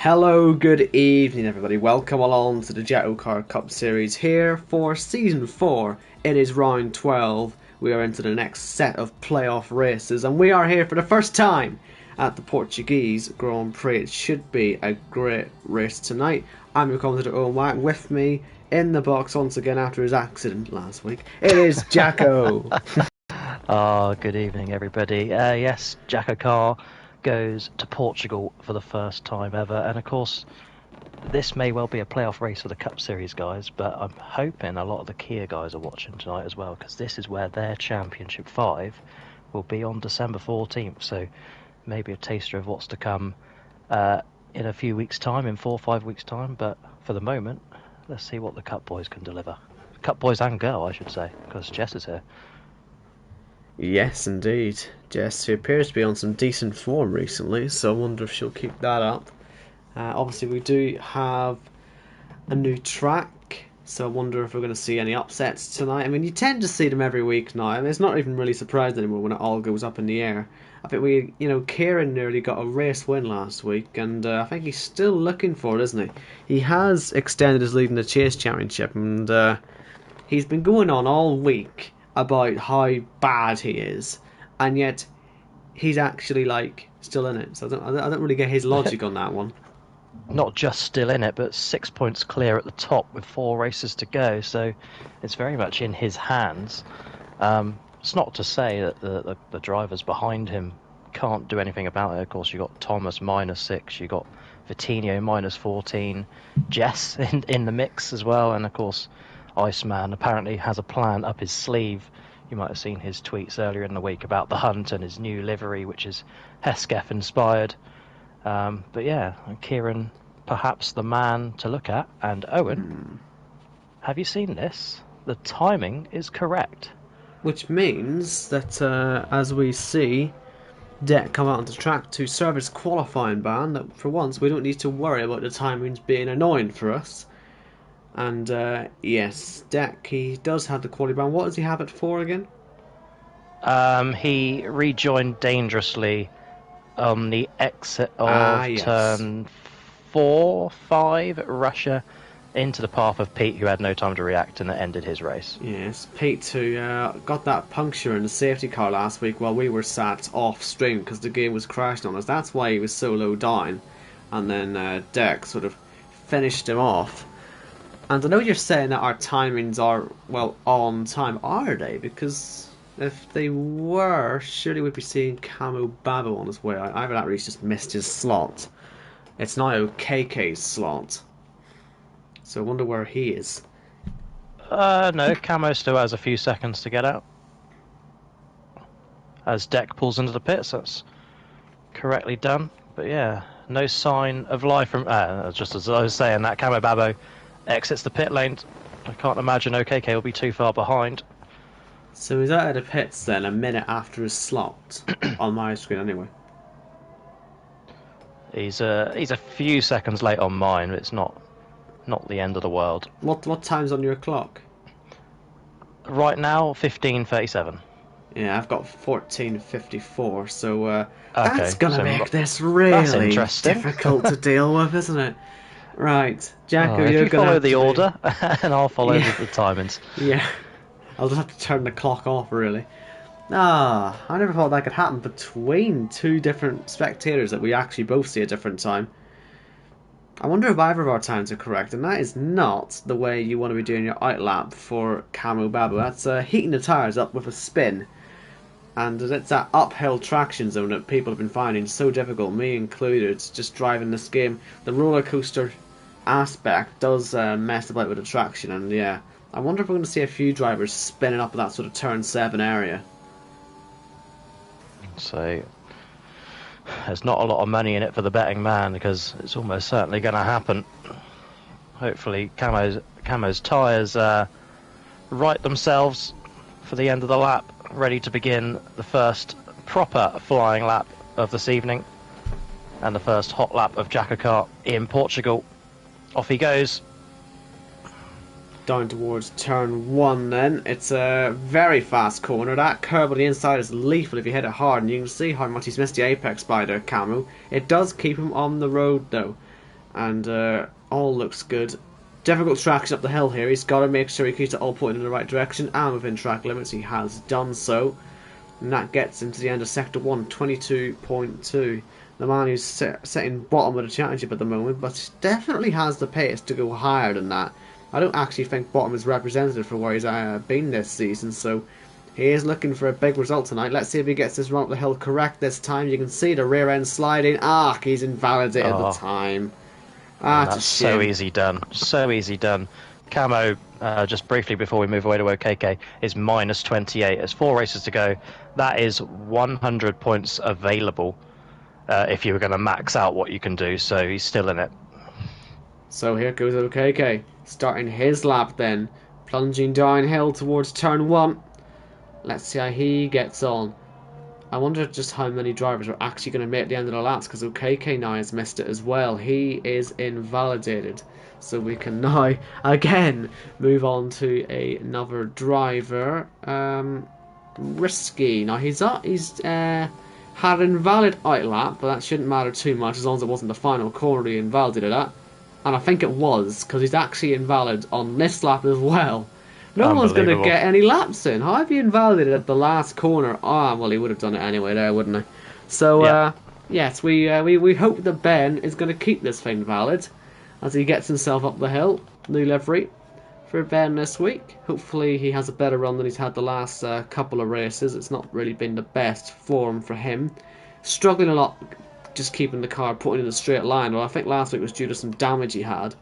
Hello, good evening everybody. Welcome along to the JACKOCAR Cup Series here for Season 4. It is round 12. We are into the next set of playoff races and we are here for the first time at the Portuguese Grand Prix. It should be a great race tonight. I'm your commentator Owen White. With me in the box once again after his accident last week, it is Jacko. Good evening everybody. Yes, JACKOCAR goes to Portugal for the first time ever, and of course this may well be a playoff race for the Cup Series guys, but I'm hoping a lot of the Kia guys are watching tonight as well, because this is where their Championship 5 will be on December 14th, so maybe a taster of what's to come in a few weeks time, in 4 or 5 weeks time. But for the moment, let's see what the Cup boys can deliver. Cup boys and girl, I should say, because Jess is here. Yes, indeed. Jess, who appears to be on some decent form recently, so I wonder if she'll keep that up. Obviously, we do have a new track, so I wonder if we're going to see any upsets tonight. I mean, you tend to see them every week now. I mean, it's not even really surprised anymore when it all goes up in the air. I think Kieran nearly got a race win last week, and I think he's still looking for it, isn't he? He has extended his lead in the Chase Championship, and he's been going on all week about how bad he is, and yet he's actually still in it. So I don't really get his logic on that one. Not just still in it, but 6 points clear at the top with 4 races to go. So it's very much in his hands. It's not to say that the drivers behind him can't do anything about it. Of course, you got Thomas -6, you got Vitinho -14, Jess in the mix as well, and of course Iceman apparently has a plan up his sleeve. You might have seen his tweets earlier in the week about the hunt and his new livery, which is Hesketh inspired. But yeah, Kieran, perhaps the man to look at. And Owen, have you seen this? The timing is correct. Which means that as we see Deck come out onto the track to serve his qualifying ban, that for once we don't need to worry about the timings being annoying for us. And yes, Deck, he does have the quality ban. What does he have it for again? He rejoined dangerously on the exit of turn 4, 5, Russia, into the path of Pete, who had no time to react, and it ended his race. Yes, Pete, who got that puncture in the safety car last week while we were sat off stream because the game was crashing on us. That's why he was so low down. And then Deck sort of finished him off. And I know you're saying that our timings are, well, on time. Are they? Because if they were, surely we'd be seeing Camo Babo on his way out. Either that or he's just missed his slot. It's now KK's slot. So I wonder where he is. No, Camo still has a few seconds to get out. As Deck pulls into the pits, that's correctly done. But yeah, no sign of life from... just as I was saying, that Camo Babo exits the pit lane. I can't imagine OKK will be too far behind. So he's out of the pits then a minute after his slot, on my screen anyway. He's a few seconds late on mine, but it's not the end of the world. What time's on your clock? Right now, 15:37. Yeah, I've got 14:54, so okay, that's gonna make this really difficult to deal with, isn't it? Right, Jacko, if you're you gonna follow have the to order, and I'll follow the timings. Yeah, I'll just have to turn the clock off, really. I never thought that could happen between two different spectators that we actually both see at a different time. I wonder if either of our times are correct, and that is not the way you want to be doing your outlap for Camo Babo. That's heating the tyres up with a spin. And it's that uphill traction zone that people have been finding so difficult, me included, just driving this game. The roller coaster aspect does mess about with the traction, and yeah, I wonder if we're going to see a few drivers spinning up at that sort of turn 7 area. So there's not a lot of money in it for the betting man, because it's almost certainly going to happen. Hopefully Camo's tyres right themselves for the end of the lap, ready to begin the first proper flying lap of this evening and the first hot lap of JACKOCAR in Portugal. Off he goes. Down towards turn 1 then. It's a very fast corner. That curve on the inside is lethal if you hit it hard, and you can see how much he's missed the apex by there, Camo. It does keep him on the road though. and all looks good. Difficult traction up the hill here. He's got to make sure he keeps it all pointing in the right direction and within track limits. He has done so. And that gets him to the end of Sector 1, 22.2. The man who's sitting bottom of the championship at the moment, but definitely has the pace to go higher than that. I don't actually think bottom is representative for where he's been this season, so he is looking for a big result tonight. Let's see if he gets this run up the hill correct this time. You can see the rear end sliding. He's invalidated the time. That's so easy done. So easy done. Camo, just briefly before we move away to OKK, is minus 28. There's 4 races to go. That is 100 points available if you were going to max out what you can do, so he's still in it. So here goes OKK, starting his lap then, plunging downhill towards turn 1. Let's see how he gets on. I wonder just how many drivers are actually going to make the end of the laps, because OKK now has missed it as well. He is invalidated. So we can now, again, move on to another driver. Risky. Now, he's had an invalid out lap, but that shouldn't matter too much as long as it wasn't the final corner he invalidated at. And I think it was, because he's actually invalid on this lap as well. No one's going to get any laps in. How have you invalidated at the last corner? Well, he would have done it anyway there, wouldn't he? So, yes, we hope that Ben is going to keep this thing valid as he gets himself up the hill. New livery for Ben this week. Hopefully he has a better run than he's had the last couple of races. It's not really been the best form for him. Struggling a lot just keeping the car putting in a straight line. Well, I think last week was due to some damage he had.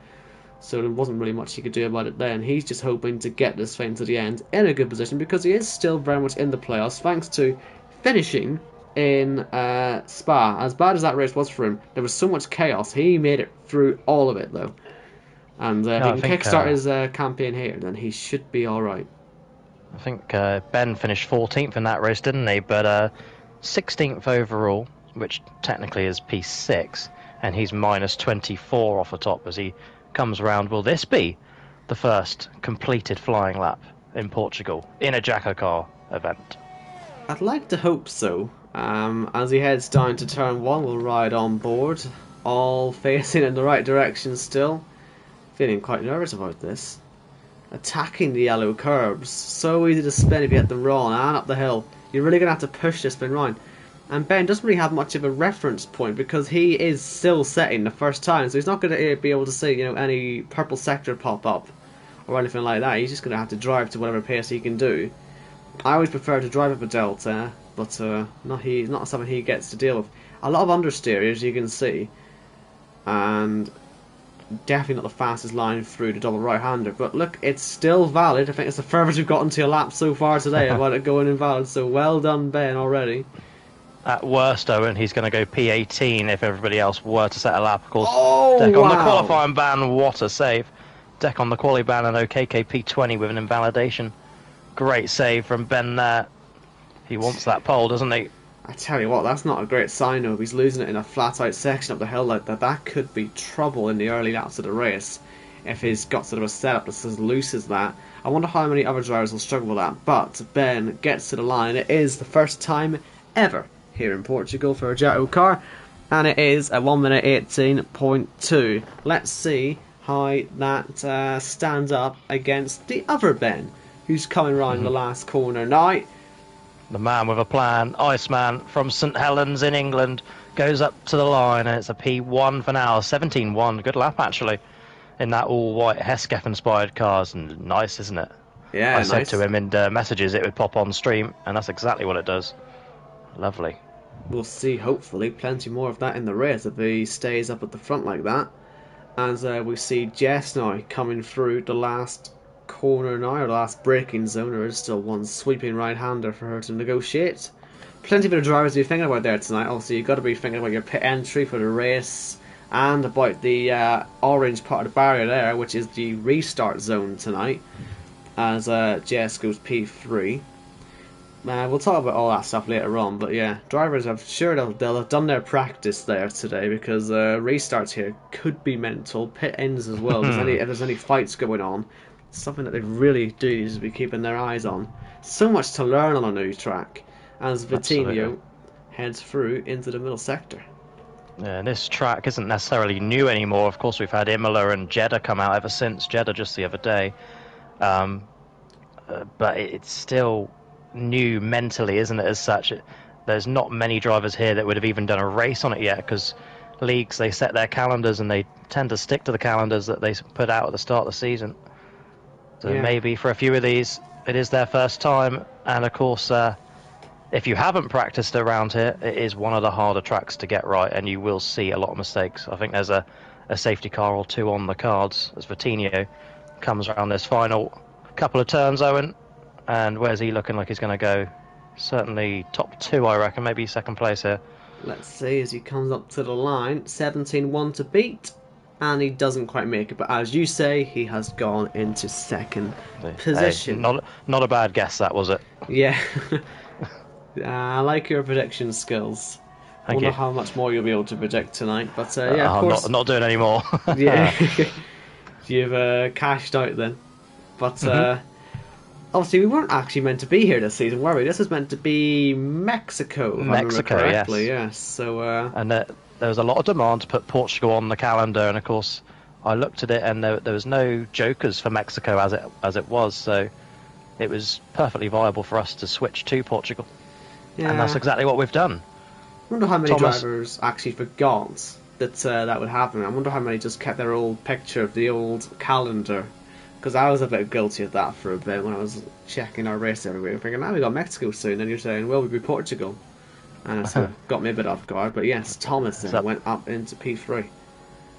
So there wasn't really much he could do about it then. He's just hoping to get this thing to the end in a good position because he is still very much in the playoffs thanks to finishing in Spa. As bad as that race was for him, there was so much chaos. He made it through all of it though. And if he can kickstart his campaign here, then he should be alright. I think Ben finished 14th in that race, didn't he? But 16th overall, which technically is P6, and he's minus 24 off the top as he comes around. Will this be the first completed flying lap in Portugal in a JACKOCAR event? I'd like to hope so. As he heads down to turn 1, we'll ride on board, all facing in the right direction still. Feeling quite nervous about this. Attacking the yellow curbs. So easy to spin if you hit them wrong and up the hill. You're really going to have to push this spin round. And Ben doesn't really have much of a reference point because he is still setting the first time, so he's not going to be able to see, any purple sector pop up or anything like that. He's just going to have to drive to whatever pace he can do. I always prefer to drive up a delta, but not something he gets to deal with. A lot of understeer, as you can see, and definitely not the fastest line through the double right-hander. But look, it's still valid. I think it's the furthest we've gotten to a lap so far today about it going invalid. So well done, Ben, already. At worst, Owen, he's going to go P18 if everybody else were to set a lap. Of course, Deck on the qualifying ban, what a save. Deck on the quali ban and OKK P20 with an invalidation. Great save from Ben there. He wants that pole, doesn't he? I tell you what, that's not a great sign though. If he's losing it in a flat-out section up the hill like that, that could be trouble in the early laps of the race. If he's got sort of a setup that's as loose as that. I wonder how many other drivers will struggle with that. But Ben gets to the line. It is the first time ever here in Portugal for a JACKOCAR, and it is a 1 minute 18.2. Let's see how that stands up against the other Ben, who's coming round the last corner now. The man with a plan, Iceman from St Helens in England, goes up to the line, and it's a P1 for now. 17.1, good lap actually, in that all-white Hesketh-inspired cars, and nice, isn't it? Yeah, I said to him in messages it would pop on stream, and that's exactly what it does. Lovely. We'll see, hopefully, plenty more of that in the race if he stays up at the front like that. As we see Jess now coming through the last corner now, or the last braking zone. There is still one sweeping right-hander for her to negotiate. Plenty of other drivers to be thinking about there tonight. Also, you've got to be thinking about your pit entry for the race and about the orange part of the barrier there, which is the restart zone tonight, as Jess goes P3. We'll talk about all that stuff later on, but yeah, drivers, I'm sure they'll have done their practice there today, because restarts here could be mental. Pit ends as well. If there's any fights going on, it's something that they really do need to be keeping their eyes on. So much to learn on a new track, as Vitinho heads through into the middle sector. Yeah, this track isn't necessarily new anymore. Of course, we've had Imola and Jeddah come out ever since. Jeddah just the other day. Um, but it's still new mentally, isn't it, as such? There's not many drivers here that would have even done a race on it yet, because leagues, they set their calendars and they tend to stick to the calendars that they put out at the start of the season. So Yeah. maybe for a few of these, it is their first time. And of course, if you haven't practiced around here, it is one of the harder tracks to get right, and you will see a lot of mistakes. I think there's a safety car or two on the cards as Vitinho comes around this final couple of turns, Owen. And where's he looking like he's going to go? Certainly top two, I reckon, maybe second place here. Let's see as he comes up to the line. 17-1 to beat. And he doesn't quite make it. But as you say, he has gone into second position. Hey, not a bad guess, that, was it? Yeah. I like your prediction skills. I wonder how much more you'll be able to predict tonight. But yeah, of course. I'm not doing any more. Yeah. You've cashed out then. But obviously, we weren't actually meant to be here this season, were we? This was meant to be Mexico, if I remember correctly. Yes. So, and there was a lot of demand to put Portugal on the calendar, and of course, I looked at it, and there was no jokers for Mexico as it was. So, it was perfectly viable for us to switch to Portugal, and that's exactly what we've done. I wonder how many drivers actually forgot that that would happen. I wonder how many just kept their old picture of the old calendar. Because I was a bit guilty of that for a bit when I was checking our race every week. Thinking, we got Mexico soon. And you're saying, well, we'll be Portugal. And so got me a bit off guard. But yes, Thomas then went up into P3.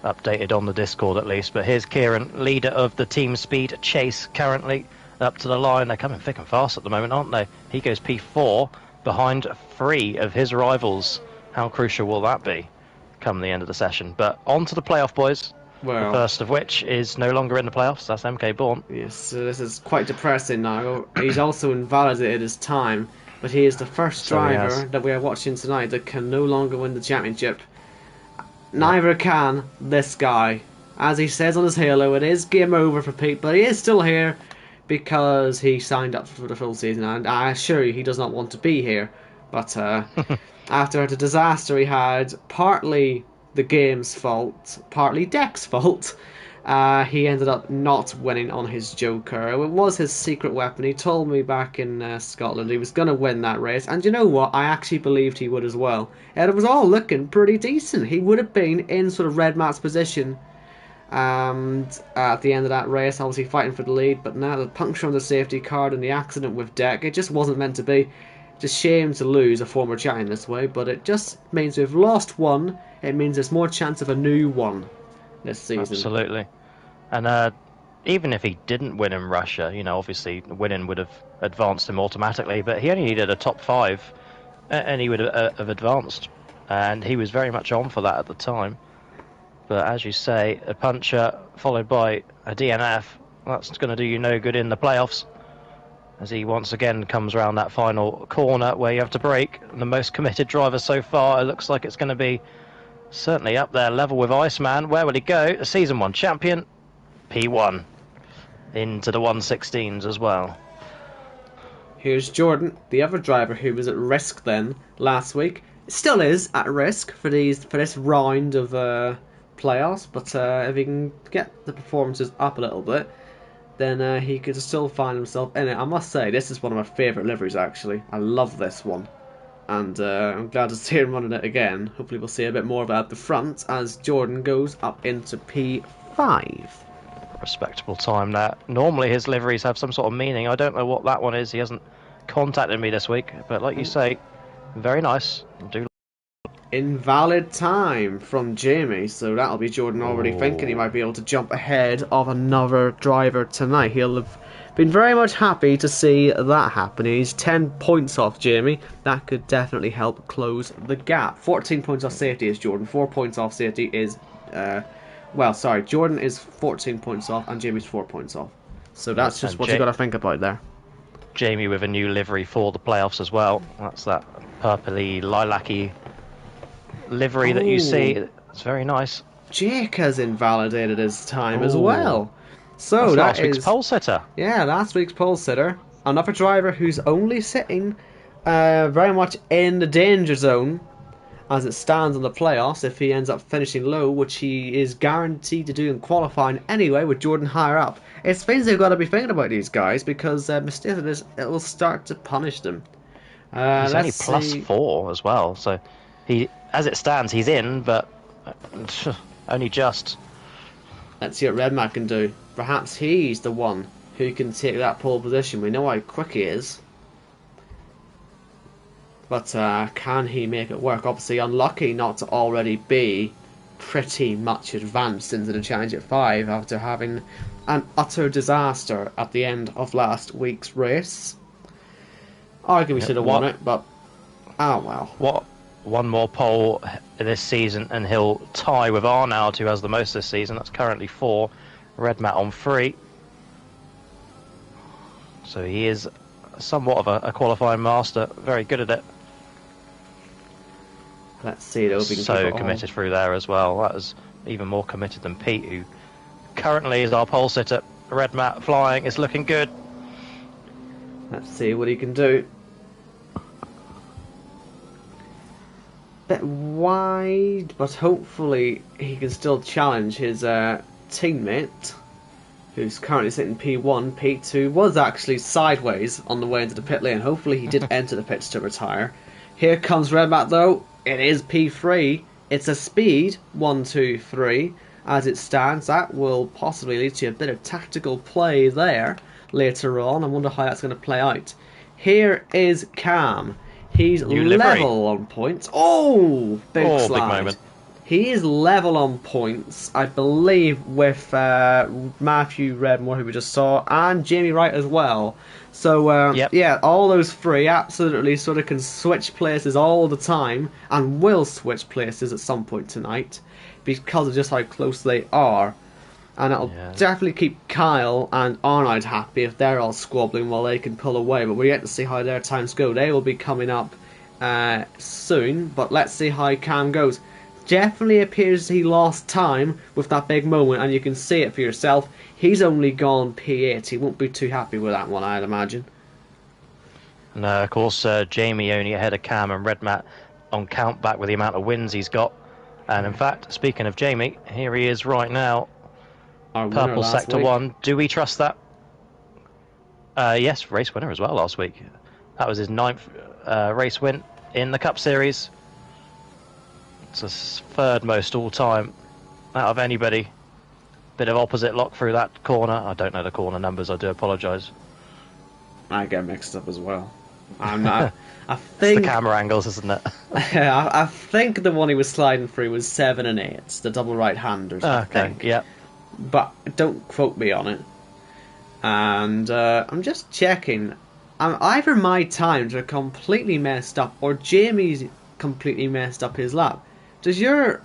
Updated on the Discord at least. But here's Kieran, leader of the team speed chase currently. Up to the line. They're coming thick and fast at the moment, aren't they? He goes P4 behind 3 of his rivals. How crucial will that be come the end of the session? But on to the playoff, boys. Well, the first of which is no longer in the playoffs. That's MK Bourne. Yes, so this is quite depressing now. He's also invalidated his time, but he is the first driver that we are watching tonight that can no longer win the championship. Neither can this guy. As he says on his halo, it is game over for Pete, but he is still here because he signed up for the full season, and I assure you he does not want to be here. But after the disaster he had, partly the game's fault, partly Deck's fault, he ended up not winning on his Joker. It was his secret weapon. He told me back in Scotland he was going to win that race, and you know what? I actually believed he would as well. And it was all looking pretty decent. He would have been in sort of Red Matt's position and at the end of that race, obviously fighting for the lead, but now the puncture on the safety card and the accident with Deck, it just wasn't meant to be. Just shame to lose a former champion this way, but it just means we've lost one. It means there's more chance of a new one this season. Absolutely. And even if he didn't win in Russia, you know, obviously winning would have advanced him automatically, but he only needed a top 5 and he would have advanced. And he was very much on for that at the time. But as you say, a puncher followed by a DNF, that's going to do you no good in the playoffs. As he once again comes around that final corner where you have to brake. The most committed driver so far. It looks like it's going to be certainly up there, level with Iceman. Where will he go? A Season 1 champion, P1. Into the 116s as well. Here's Jordan, the other driver who was at risk then last week. Still is at risk for this round of playoffs. But if he can get the performances up a little bit, then he could still find himself in it. I must say, this is one of my favourite liveries, actually. I love this one. And I'm glad to see him running it again. Hopefully we'll see a bit more of it at the front as Jordan goes up into P5. Respectable time there. Normally his liveries have some sort of meaning. I don't know what that one is. He hasn't contacted me this week. But like you say, very nice. Invalid time from Jamie, so that'll be Jordan already thinking he might be able to jump ahead of another driver tonight. He'll have been very much happy to see that happen. He's 10 points off Jamie. That could definitely help close the gap. 14 points off safety is Jordan. 4 points off safety is Jordan is 14 points off and Jamie's 4 points off. So that's just what you got to think about there. Jamie with a new livery for the playoffs as well. That's that purpley lilac-y livery that you see. It's very nice. Jake has invalidated his time as well. So that's last week's pole sitter. Yeah, last week's pole sitter. Another driver who's only sitting very much in the danger zone. as it stands in the playoffs, if he ends up finishing low, which he is guaranteed to do in qualifying anyway, with Jordan higher up, it's things they've got to be thinking about, these guys, because mistakes like this, it will start to punish them. He's only Let's plus see. 4 as well, so as it stands, he's in, but only just. Let's see what Redmat can do. Perhaps he's the one who can take that pole position. We know how quick he is. But can he make it work? Obviously unlucky not to already be pretty much advanced into the Championship 5 after having an utter disaster at the end of last week's race. Arguably should have won it, but oh well. What? One more pole this season and he'll tie with Arnaud, who has the most this season. That's currently 4. Redmat on 3. So he is somewhat of a qualifying master. Very good at it. Let's see though if we can So keep it committed on. through there as well. That was even more committed than Pete, who currently is our pole sitter. Redmat flying is looking good. Let's see what he can do. Bit wide, but hopefully he can still challenge his teammate, who's currently sitting P1. P2 was actually sideways on the way into the pit lane. Hopefully he did enter the pits to retire. Here comes Redmat though. It is P3. It's a speed 1, 2, 3. As it stands, that will possibly lead to a bit of tactical play there later on. I wonder how that's going to play out. Here is Cam. He's level on points. Oh, big slide. Big moment. He is level on points, I believe, with Matthew Redmore, who we just saw, and Jamie Wright as well. So, yeah, all those three absolutely sort of can switch places all the time, and will switch places at some point tonight, because of just how close they are. And it'll definitely keep Kyle and Arnold happy if they're all squabbling while they can pull away. But we're yet to see how their times go. They will be coming up soon, but let's see how Cam goes. Definitely appears he lost time with that big moment, and you can see it for yourself. He's only gone P8. He won't be too happy with that one, I'd imagine. No, of course, Jamie only ahead of Cam and Redmat on count back with the amount of wins he's got. And in fact, speaking of Jamie, here he is right now. Purple Sector 1. Do we trust that? Yes, race winner as well last week. That was his 9th race win in the Cup Series. It's his 3rd most all-time out of anybody. Bit of opposite lock through that corner. I don't know the corner numbers, I do apologise. I get mixed up as well. I think it's the camera angles, isn't it? I think the one he was sliding through was 7 and 8. The double right-handers, I think. Yeah. But don't quote me on it. And I'm just checking. Either my times are completely messed up, or Jamie's completely messed up his lap. Does your...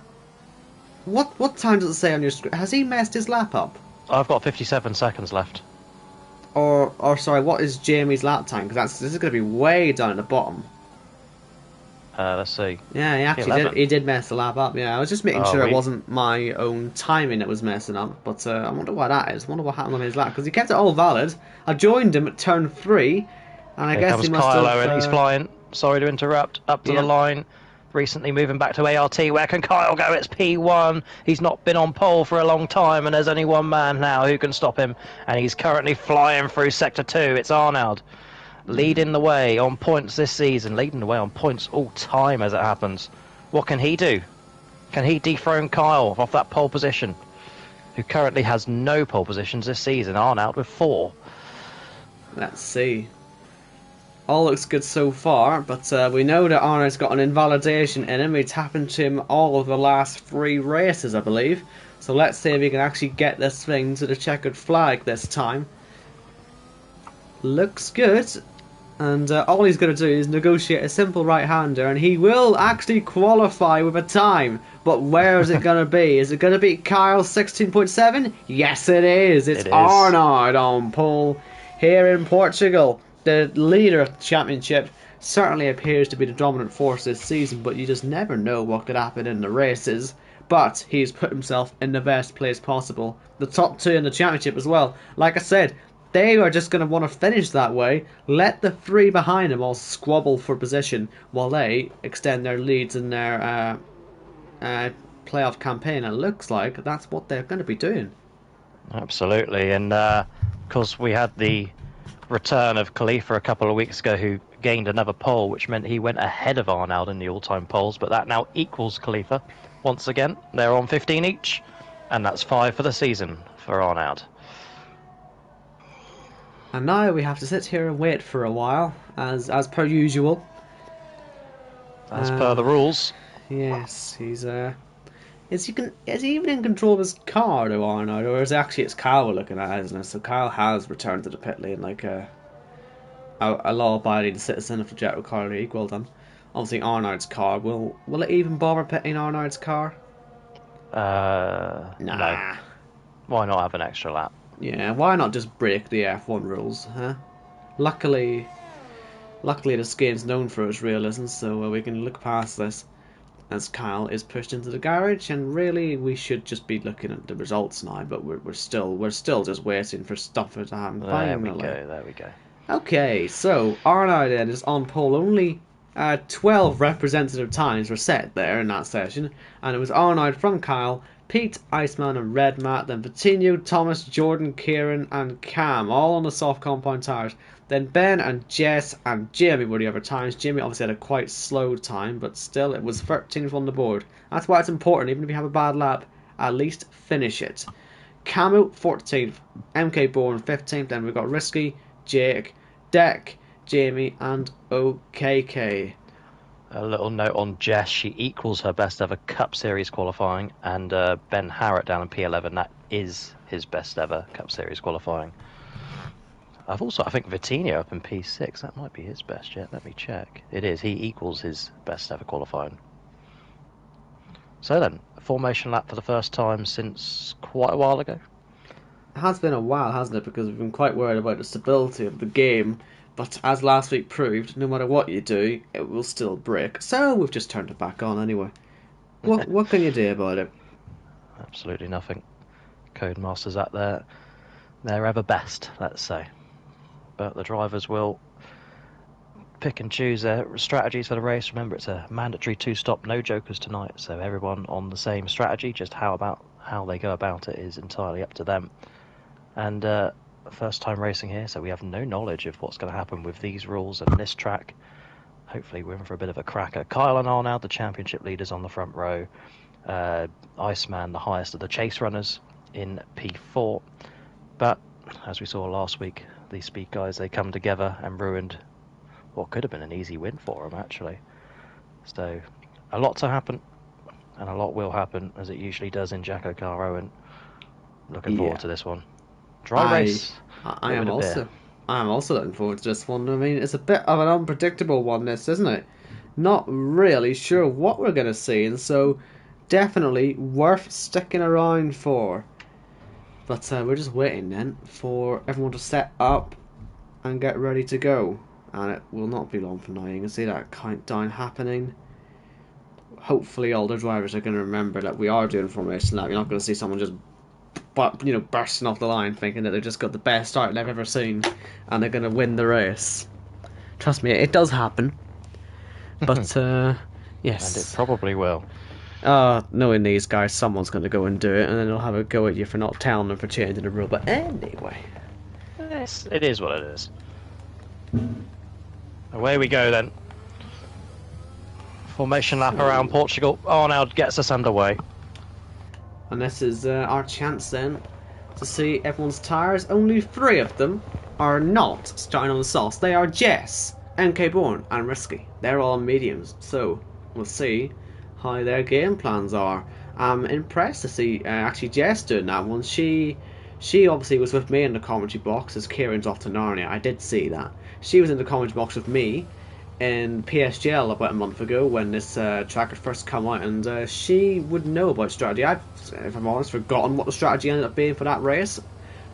What time does it say on your screen? Has he messed his lap up? I've got 57 seconds left. Or sorry, what is Jamie's lap time? Because this is going to be way down at the bottom. Let's see. Yeah, he actually did mess the lap up. Yeah, I was just making sure it wasn't my own timing that was messing up. But I wonder why that is. I wonder what happened on his lap, because he kept it all valid. I joined him at turn 3, and I guess he must Kyle have... Owen, he's flying. Sorry to interrupt. Up to the line. Recently moving back to ART. Where can Kyle go? It's P1. He's not been on pole for a long time, and there's only one man now who can stop him. And he's currently flying through Sector 2. It's Arnold. Leading the way on points this season. Leading the way on points all time as it happens. What can he do? Can he dethrone Kyle off that pole position? Who currently has no pole positions this season. Arnold with 4. Let's see. All looks good so far, but we know that Arnold's got an invalidation in him. It's happened to him all of the last 3 races, I believe. So let's see if he can actually get this thing to the checkered flag this time. Looks good. And all he's going to do is negotiate a simple right-hander, and he will actually qualify with a time. But where is it going to be? Is it going to be Kyle's 16.7? Yes, it is. It's Arnold on pole here in Portugal. The leader of the championship certainly appears to be the dominant force this season, but you just never know what could happen in the races. But he's put himself in the best place possible. The top 2 in the championship as well. Like I said, they are just going to want to finish that way. Let the three behind them all squabble for position while they extend their leads in their playoff campaign. It looks like that's what they're going to be doing. Absolutely, and of course we had the return of Khalifa a couple of weeks ago, who gained another pole, which meant he went ahead of Arnaud in the all-time poles, but that now equals Khalifa. Once again, they're on 15 each, and that's 5 for the season for Arnaud. And now we have to sit here and wait for a while, as per usual. As per the rules. Yes, he's is he even in control of his car, though, Arnaud, or is it actually it's Kyle we're looking at, isn't it? So Kyle has returned to the pit lane like a law-abiding citizen of the JACKOCAR League. Well done. Obviously, Arnaud's car will it even bother pitting Arnaud's car? Nah. No. Why not have an extra lap? Yeah, why not just break the F1 rules, huh? Luckily, this game's known for its realism, so we can look past this as Kyle is pushed into the garage. And really, we should just be looking at the results now. But we're still just waiting for stuff to happen. There we go. Okay, so Arnaud then is on pole. Only 12 representative times were set there in that session, and it was Arnaud from Kyle, Pete, Iceman and Red Matt, then Patino, Thomas, Jordan, Kieran and Cam, all on the soft compound tires. Then Ben and Jess and Jamie were the other times. Jamie obviously had a quite slow time, but still it was 13th on the board. That's why it's important, even if you have a bad lap, at least finish it. Camu 14th, MK Bourne 15th, then we've got Risky, Jake, Deck, Jamie and OKK. A little note on Jess, she equals her best ever Cup Series qualifying, and Ben Harrett down in P11, that is his best ever Cup Series qualifying. I think Vitinho up in P6, that might be his best yet, let me check. It is, he equals his best ever qualifying. So then, formation lap for the first time since quite a while ago. It has been a while, hasn't it, because we've been quite worried about the stability of the game. But as last week proved, no matter what you do, it will still break. So we've just turned it back on anyway. What can you do about it? Absolutely nothing. Codemasters at their ever best, let's say. But the drivers will pick and choose their strategies for the race. Remember, it's a mandatory 2-stop, no jokers tonight, so everyone on the same strategy. Just how they go about it is entirely up to them. And first time racing here, so we have no knowledge of what's going to happen with these rules and this track. Hopefully we're in for a bit of a cracker. Kyle and Arnaud, the championship leaders on the front row. Iceman, the highest of the chase runners, in P4. But as we saw last week, these speed guys, they come together and ruined what could have been an easy win for them, actually. So a lot to happen, and a lot will happen, as it usually does in JACKOCAR, Owen. Looking forward to this one. Dry race. I am also looking forward to this one. I mean, it's a bit of an unpredictable one, this, isn't it? Not really sure what we're going to see, and so definitely worth sticking around for. But we're just waiting then for everyone to set up and get ready to go. And it will not be long from now. You can see that countdown happening. Hopefully all the drivers are going to remember that we are doing formation lap. You're not going to see someone just bursting off the line thinking that they've just got the best start they've ever seen and they're going to win the race. Trust me, it does happen. But, yes. And it probably will. Knowing these guys, someone's going to go and do it, and then they'll have a go at you for not telling them for changing the rule. But anyway. Yes, it is what it is. Away we go then. Formation lap around Portugal. Arnaud gets us underway. And this is our chance then to see everyone's tyres. Only 3 of them are not starting on the sauce. They are Jess, MK Bourne and Risky. They're all on mediums. So we'll see how their game plans are. I'm impressed to see actually Jess doing that one. She obviously was with me in the commentary box as Kieran's off to Narnia. I did see that. She was in the commentary box with me in PSGL about a month ago when this track had first come out, and she would know about strategy. I've, if I'm honest, forgotten what the strategy ended up being for that race,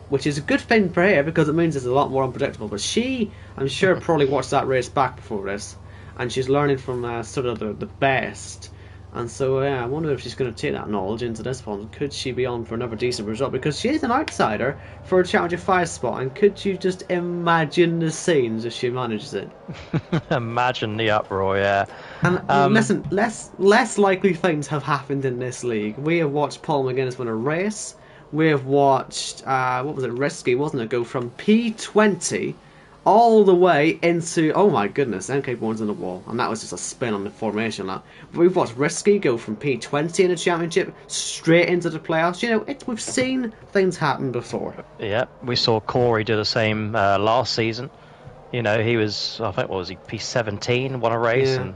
which is a good thing for her because it means it's a lot more unpredictable. But she, I'm sure, probably watched that race back before this, and she's learning from sort of the best And so, yeah, I wonder if she's going to take that knowledge into this one. Could she be on for another decent result? Because she is an outsider for a Challenger 5 spot. And could you just imagine the scenes if she manages it? Imagine the uproar, yeah. And listen, less likely things have happened in this league. We have watched Paul McGuinness win a race. We have watched, what was it, Risky, wasn't it, go from P20 all the way into, oh my goodness, MK Bourne's in the wall, and that was just a spin on the formation lap. We've watched Risky go from P20 in the championship straight into the playoffs. You know, we've seen things happen before. Yeah, we saw Corey do the same last season. You know, he was, I think, what was he, P17, won a race, and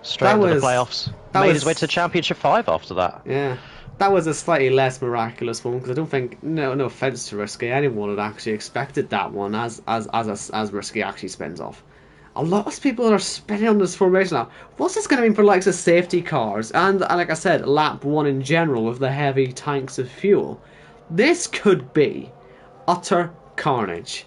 straight into the playoffs. Made his way to Championship 5 after that. Yeah. That was a slightly less miraculous one, because I don't think, no offence to Risky, anyone had actually expected that one as Risky actually spins off. A lot of people are spinning on this formation now. What's this going to mean for likes of safety cars and like I said, lap 1 in general with the heavy tanks of fuel? This could be utter carnage.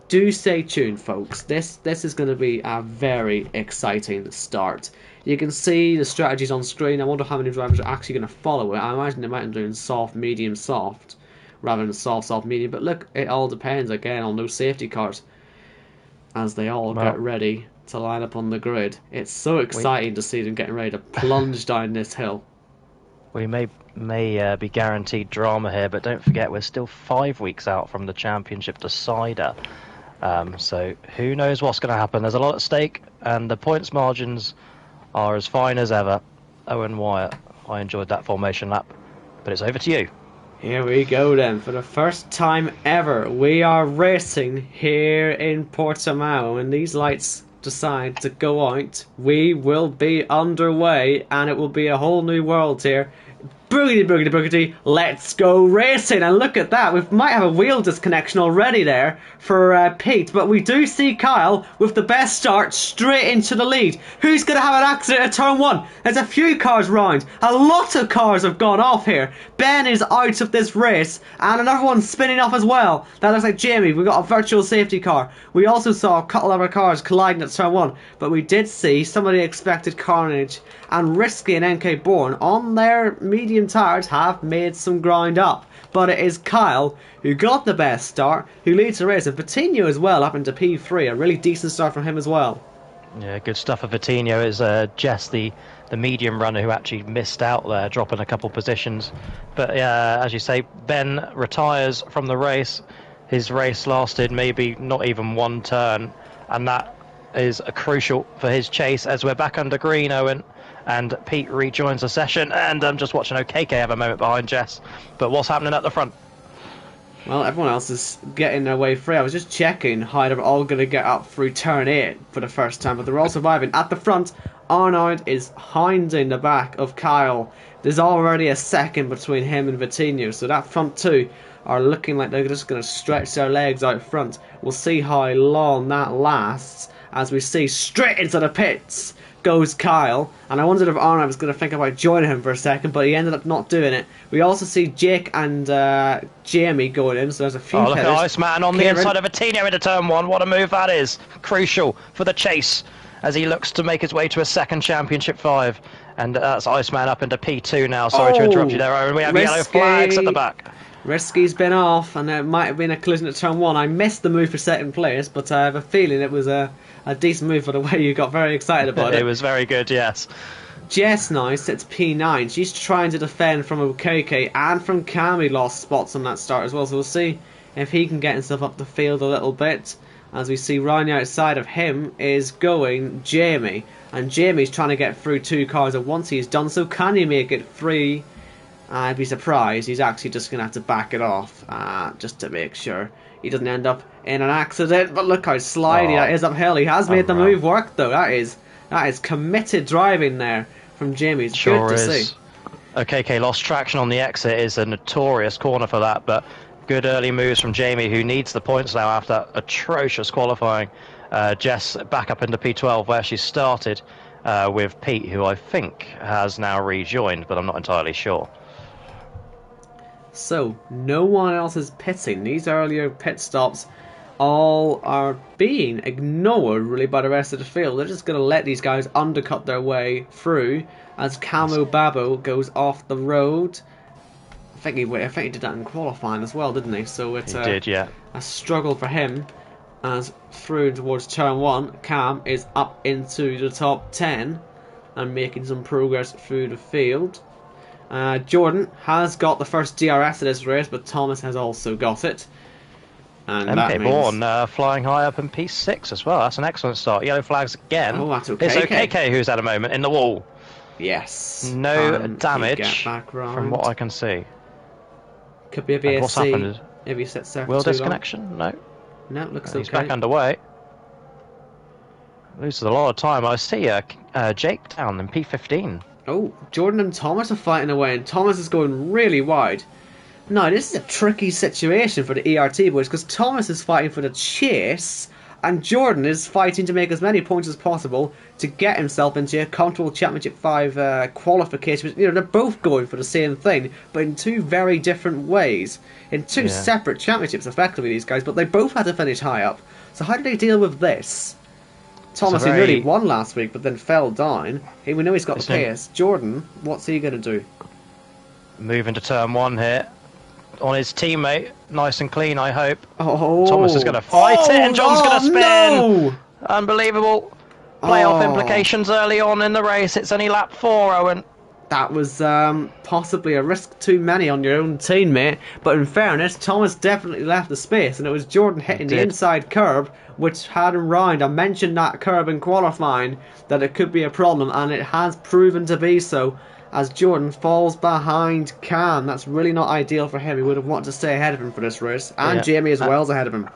Do stay tuned, folks. This is going to be a very exciting start. You can see the strategies on screen. I wonder how many drivers are actually going to follow it. I imagine they might be doing soft, medium, soft, rather than soft, soft, medium. But look, it all depends, again, on those safety cars as they all get ready to line up on the grid. It's so exciting to see them getting ready to plunge down this hill. We may be guaranteed drama here, but don't forget we're still 5 weeks out from the championship decider. So who knows what's going to happen. There's a lot at stake, and the points margins are as fine as ever. Owen Wyatt, I enjoyed that formation lap, but it's over to you. Here we go then. For the first time ever, we are racing here in Portimao. When these lights decide to go out, we will be underway, and it will be a whole new world here. Boogity, boogity, boogity, let's go racing. And look at that, we might have a wheel disconnection already there for Pete, but we do see Kyle with the best start straight into the lead. Who's going to have an accident at turn 1? There's a few cars round. A lot of cars have gone off here. Ben is out of this race, and another one spinning off as well. That looks like Jamie. We got a virtual safety car. We also saw a couple of other cars colliding at turn 1, but we did see some of the expected carnage, and Risky and NK Bourne on their medium tires have made some ground up. But it is Kyle who got the best start, who leads the race, and Vitinho as well up into P3, a really decent start from him as well. Yeah, good stuff for Vitinho. Is Jess the medium runner who actually missed out there, dropping a couple positions. But as you say, Ben retires from the race. His race lasted maybe not even one turn, and that is crucial for his chase as we're back under green, Owen. And Pete rejoins the session, and I'm just watching OKK have a moment behind Jess. But what's happening at the front? Well, everyone else is getting their way free. I was just checking how they're all going to get up through turn 8 for the first time, but they're all surviving. At the front, Arnold is hounding the back of Kyle. There's already a second between him and Vitinho, so that front two are looking like they're just going to stretch their legs out front. We'll see how long that lasts as we see straight into the pits goes Kyle, and I wondered if Arnav was going to think about joining him for a second, but he ended up not doing it. We also see Jake and Jamie going in, so there's a few look at Iceman on the inside of Vitinho into turn 1. What a move that is. Crucial for the chase as he looks to make his way to a second Championship 5. And that's Iceman up into P2 now. Sorry to interrupt you there, Owen. We have yellow flags at the back. Risky's been off, and there might have been a collision at turn 1. I missed the move for second place, but I have a feeling it was a decent move for the way you got very excited about it. It was very good, yes. Jess now sits P9. She's trying to defend from OKK, and from Cam, he lost spots on that start as well, so we'll see if he can get himself up the field a little bit. As we see round the outside of him is going Jamie, and Jamie's trying to get through 2 cars at once. He's done so. Can he make it 3? I'd be surprised. He's actually just going to have to back it off just to make sure he doesn't end up in an accident. But look how slidey that is uphill. He has made the move work, though. That is committed driving there from Jamie. It's sure good to is. see. OKK lost traction on the exit. Is a notorious corner for that, but good early moves from Jamie, who needs the points now after atrocious qualifying. Jess back up into P12 where she started with Pete, who I think has now rejoined, but I'm not entirely sure. So, no one else is pitting. These earlier pit stops all are being ignored really by the rest of the field. They're just going to let these guys undercut their way through as Camo Babo goes off the road. I think he did that in qualifying as well, didn't he? So it's yeah. a struggle for him as through towards turn 1. Cam is up into the top 10 and making some progress through the field. Jordan has got the first DRS of this race, but Thomas has also got it. And MK Bourne flying high up in P6 as well. That's an excellent start. Yellow flags again. Oh, that's It's OKK who's had a moment in the wall. Yes. No damage from what I can see. Could be a BSC. What's happened? Maybe set circle Wheel disconnection? No. No, looks He's okay. back underway. Loses a lot of time. I see Jake down in P15. Oh, Jordan and Thomas are fighting away, and Thomas is going really wide. Now, this is a tricky situation for the ERT boys, because Thomas is fighting for the chase, and Jordan is fighting to make as many points as possible to get himself into a comfortable Championship 5 qualification. You know, they're both going for the same thing, but in two very different ways. In two separate championships, effectively, these guys, but they both had to finish high up. So how do they deal with this? Thomas, who nearly won last week, but then fell down. We know he's got the pace. Jordan, what's he going to do? Moving to turn 1 here. On his teammate, nice and clean, I hope. Oh, Thomas is going to fight it, and John's going to spin. No! Unbelievable. Playoff implications early on in the race. It's only lap 4, Owen. That was possibly a risk too many on your own teammate, but in fairness, Thomas definitely left the space, and it was Jordan hitting the inside curb, which had him round. I mentioned that curb in qualifying, that it could be a problem, and it has proven to be so, as Jordan falls behind Cam. That's really not ideal for him. He would have wanted to stay ahead of him for this race, and Jamie as well is ahead of him.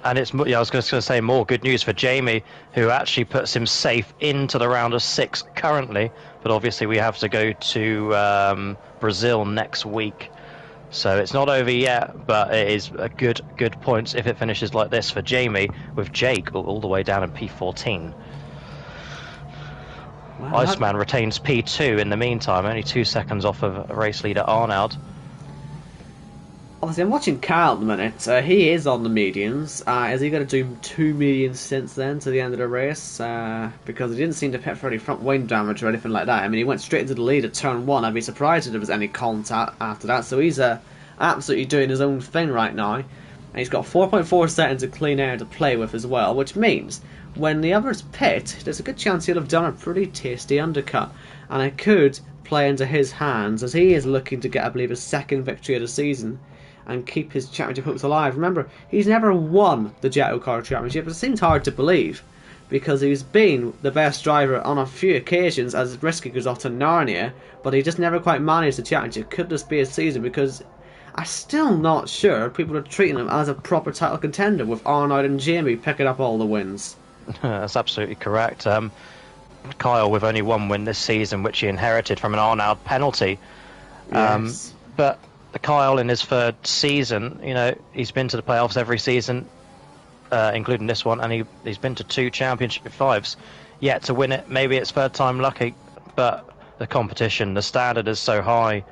And it's, I was just going to say, more good news for Jamie, who actually puts him safe into the round of 6 currently. But obviously we have to go to Brazil next week. So it's not over yet, but it is a good points if it finishes like this for Jamie, with Jake all the way down in P14. Well, Iceman retains P2 in the meantime, only 2 seconds off of race leader Arnaud. Obviously, I'm watching Kyle at the minute. He is on the mediums. Is he going to do 2 mediums since then to the end of the race? Because he didn't seem to pit for any front wing damage or anything like that. I mean, he went straight into the lead at turn 1. I'd be surprised if there was any contact after that. So he's absolutely doing his own thing right now. And he's got 4.4 seconds of clean air to play with as well, which means when the others pit, there's a good chance he'll have done a pretty tasty undercut. And it could play into his hands, as he is looking to get, I believe, a second victory of the season and keep his championship hopes alive. Remember, he's never won the JACKOCAR championship. It seems hard to believe, because he's been the best driver on a few occasions as Risky goes off to Narnia, but he just never quite managed the championship. Could this be a season? Because I'm still not sure people are treating him as a proper title contender, with Arnaud and Jamie picking up all the wins. That's absolutely correct. Kyle with only 1 win this season, which he inherited from an Arnaud penalty. Yes. But Kyle, in his 3rd season, you know, he's been to the playoffs every season, including this one, and he's been to 2 championship 5s. Yet to win it, maybe it's 3rd time lucky, but the competition, the standard is so high.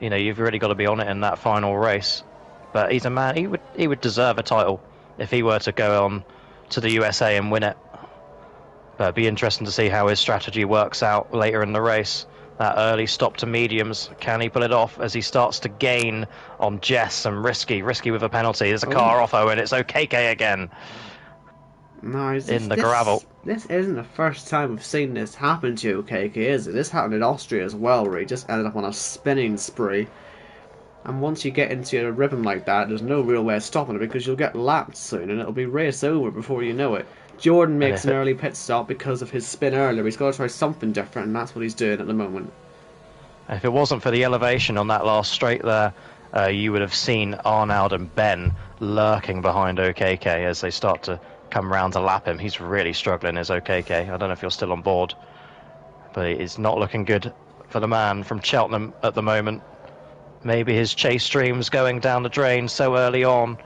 You know, you've really got to be on it in that final race. But he's a man. He would deserve a title if he were to go on to the USA and win it. But it'd be interesting to see how his strategy works out later in the race. That early stop to mediums, can he pull it off as he starts to gain on Jess and Risky? Risky with a penalty. There's a car off Owen. It's OKK again. No, in the gravel. This isn't the first time we've seen this happen to OKK, is it? This happened in Austria as well, where he just ended up on a spinning spree. And once you get into a rhythm like that, there's no real way of stopping it, because you'll get lapped soon and it'll be race over before you know it. Jordan makes an early pit stop because of his spin earlier. He's got to try something different, and that's what he's doing at the moment. If it wasn't for the elevation on that last straight there, you would have seen Arnaud and Ben lurking behind OKK as they start to come round to lap him. He's really struggling, is OKK. I don't know if you're still on board, but it's not looking good for the man from Cheltenham at the moment. Maybe his chase stream's going down the drain so early on,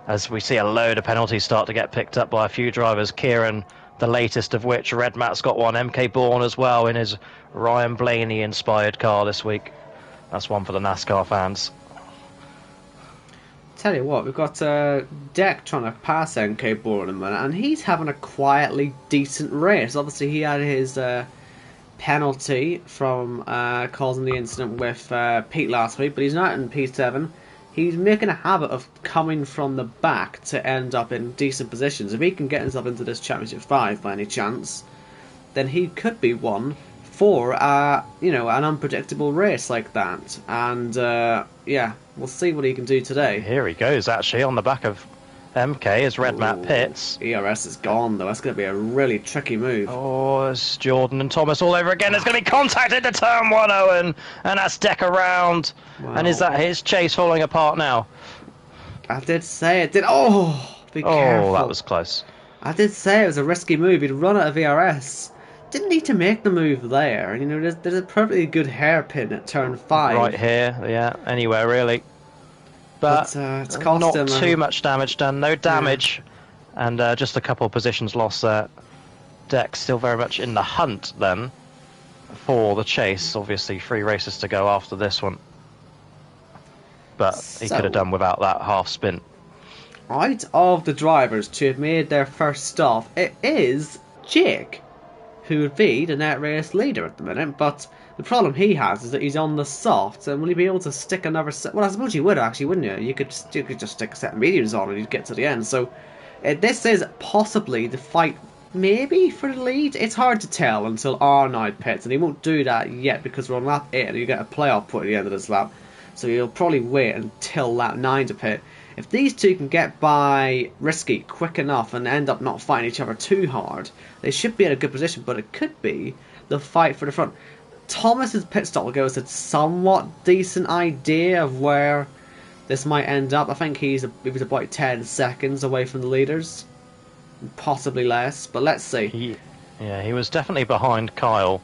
as we see a load of penalties start to get picked up by a few drivers. Kieran, the latest of which, Red Matt's got one. MK Bourne as well in his Ryan Blaney inspired car this week. That's one for the NASCAR fans. Tell you what, we've got Deck trying to pass MK Bourne in a minute, and he's having a quietly decent race. Obviously, he had his penalty from causing the incident with Pete last week, but he's not in P7. He's making a habit of coming from the back to end up in decent positions. If he can get himself into this Championship 5 by any chance, then he could be one for you know, an unpredictable race like that. And yeah, we'll see what he can do today. Here he goes, actually, on the back of MK as Red Matt pits. ERS is gone, though. That's going to be a really tricky move. Oh, it's Jordan and Thomas all over again. There's going to be contact into turn 1, Owen. And that's Deck around. Wow. And is that his chase falling apart now? I did say it. Oh, be careful. Oh, that was close. I did say it was a risky move. He'd run out of ERS. Didn't need to make the move there. You know, there's a perfectly good hairpin at turn 5. Right here, yeah, anywhere really. But it's cost not him too much damage done. No damage, yeah. And just a couple of positions lost there. Deck still very much in the hunt then for the chase. Obviously, 3 races to go after this one, but he could have done without that half spin. Out of the drivers to have made their first stop, it is Jake, who would be the net race leader at the minute, but the problem he has is that he's on the soft, and will he be able to stick another set? Well, I suppose you would actually, wouldn't you? You could just stick a set of mediums on and you'd get to the end. So this is possibly the fight, maybe, for the lead. It's hard to tell until Arnold pits, and he won't do that yet because we're on lap 8 and you get a playoff point at the end of this lap. So he'll probably wait until lap 9 to pit. If these two can get by Risky quick enough and end up not fighting each other too hard, they should be in a good position, but it could be the fight for the front. Thomas's pit stop will give us a somewhat decent idea of where this might end up. I think he was about 10 seconds away from the leaders, possibly less, but let's see. He was definitely behind Kyle,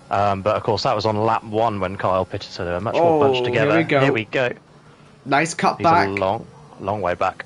but of course that was on lap 1 when Kyle pitted, so they were much more bunched together. Here we go. Nice cut back. He's a long way back.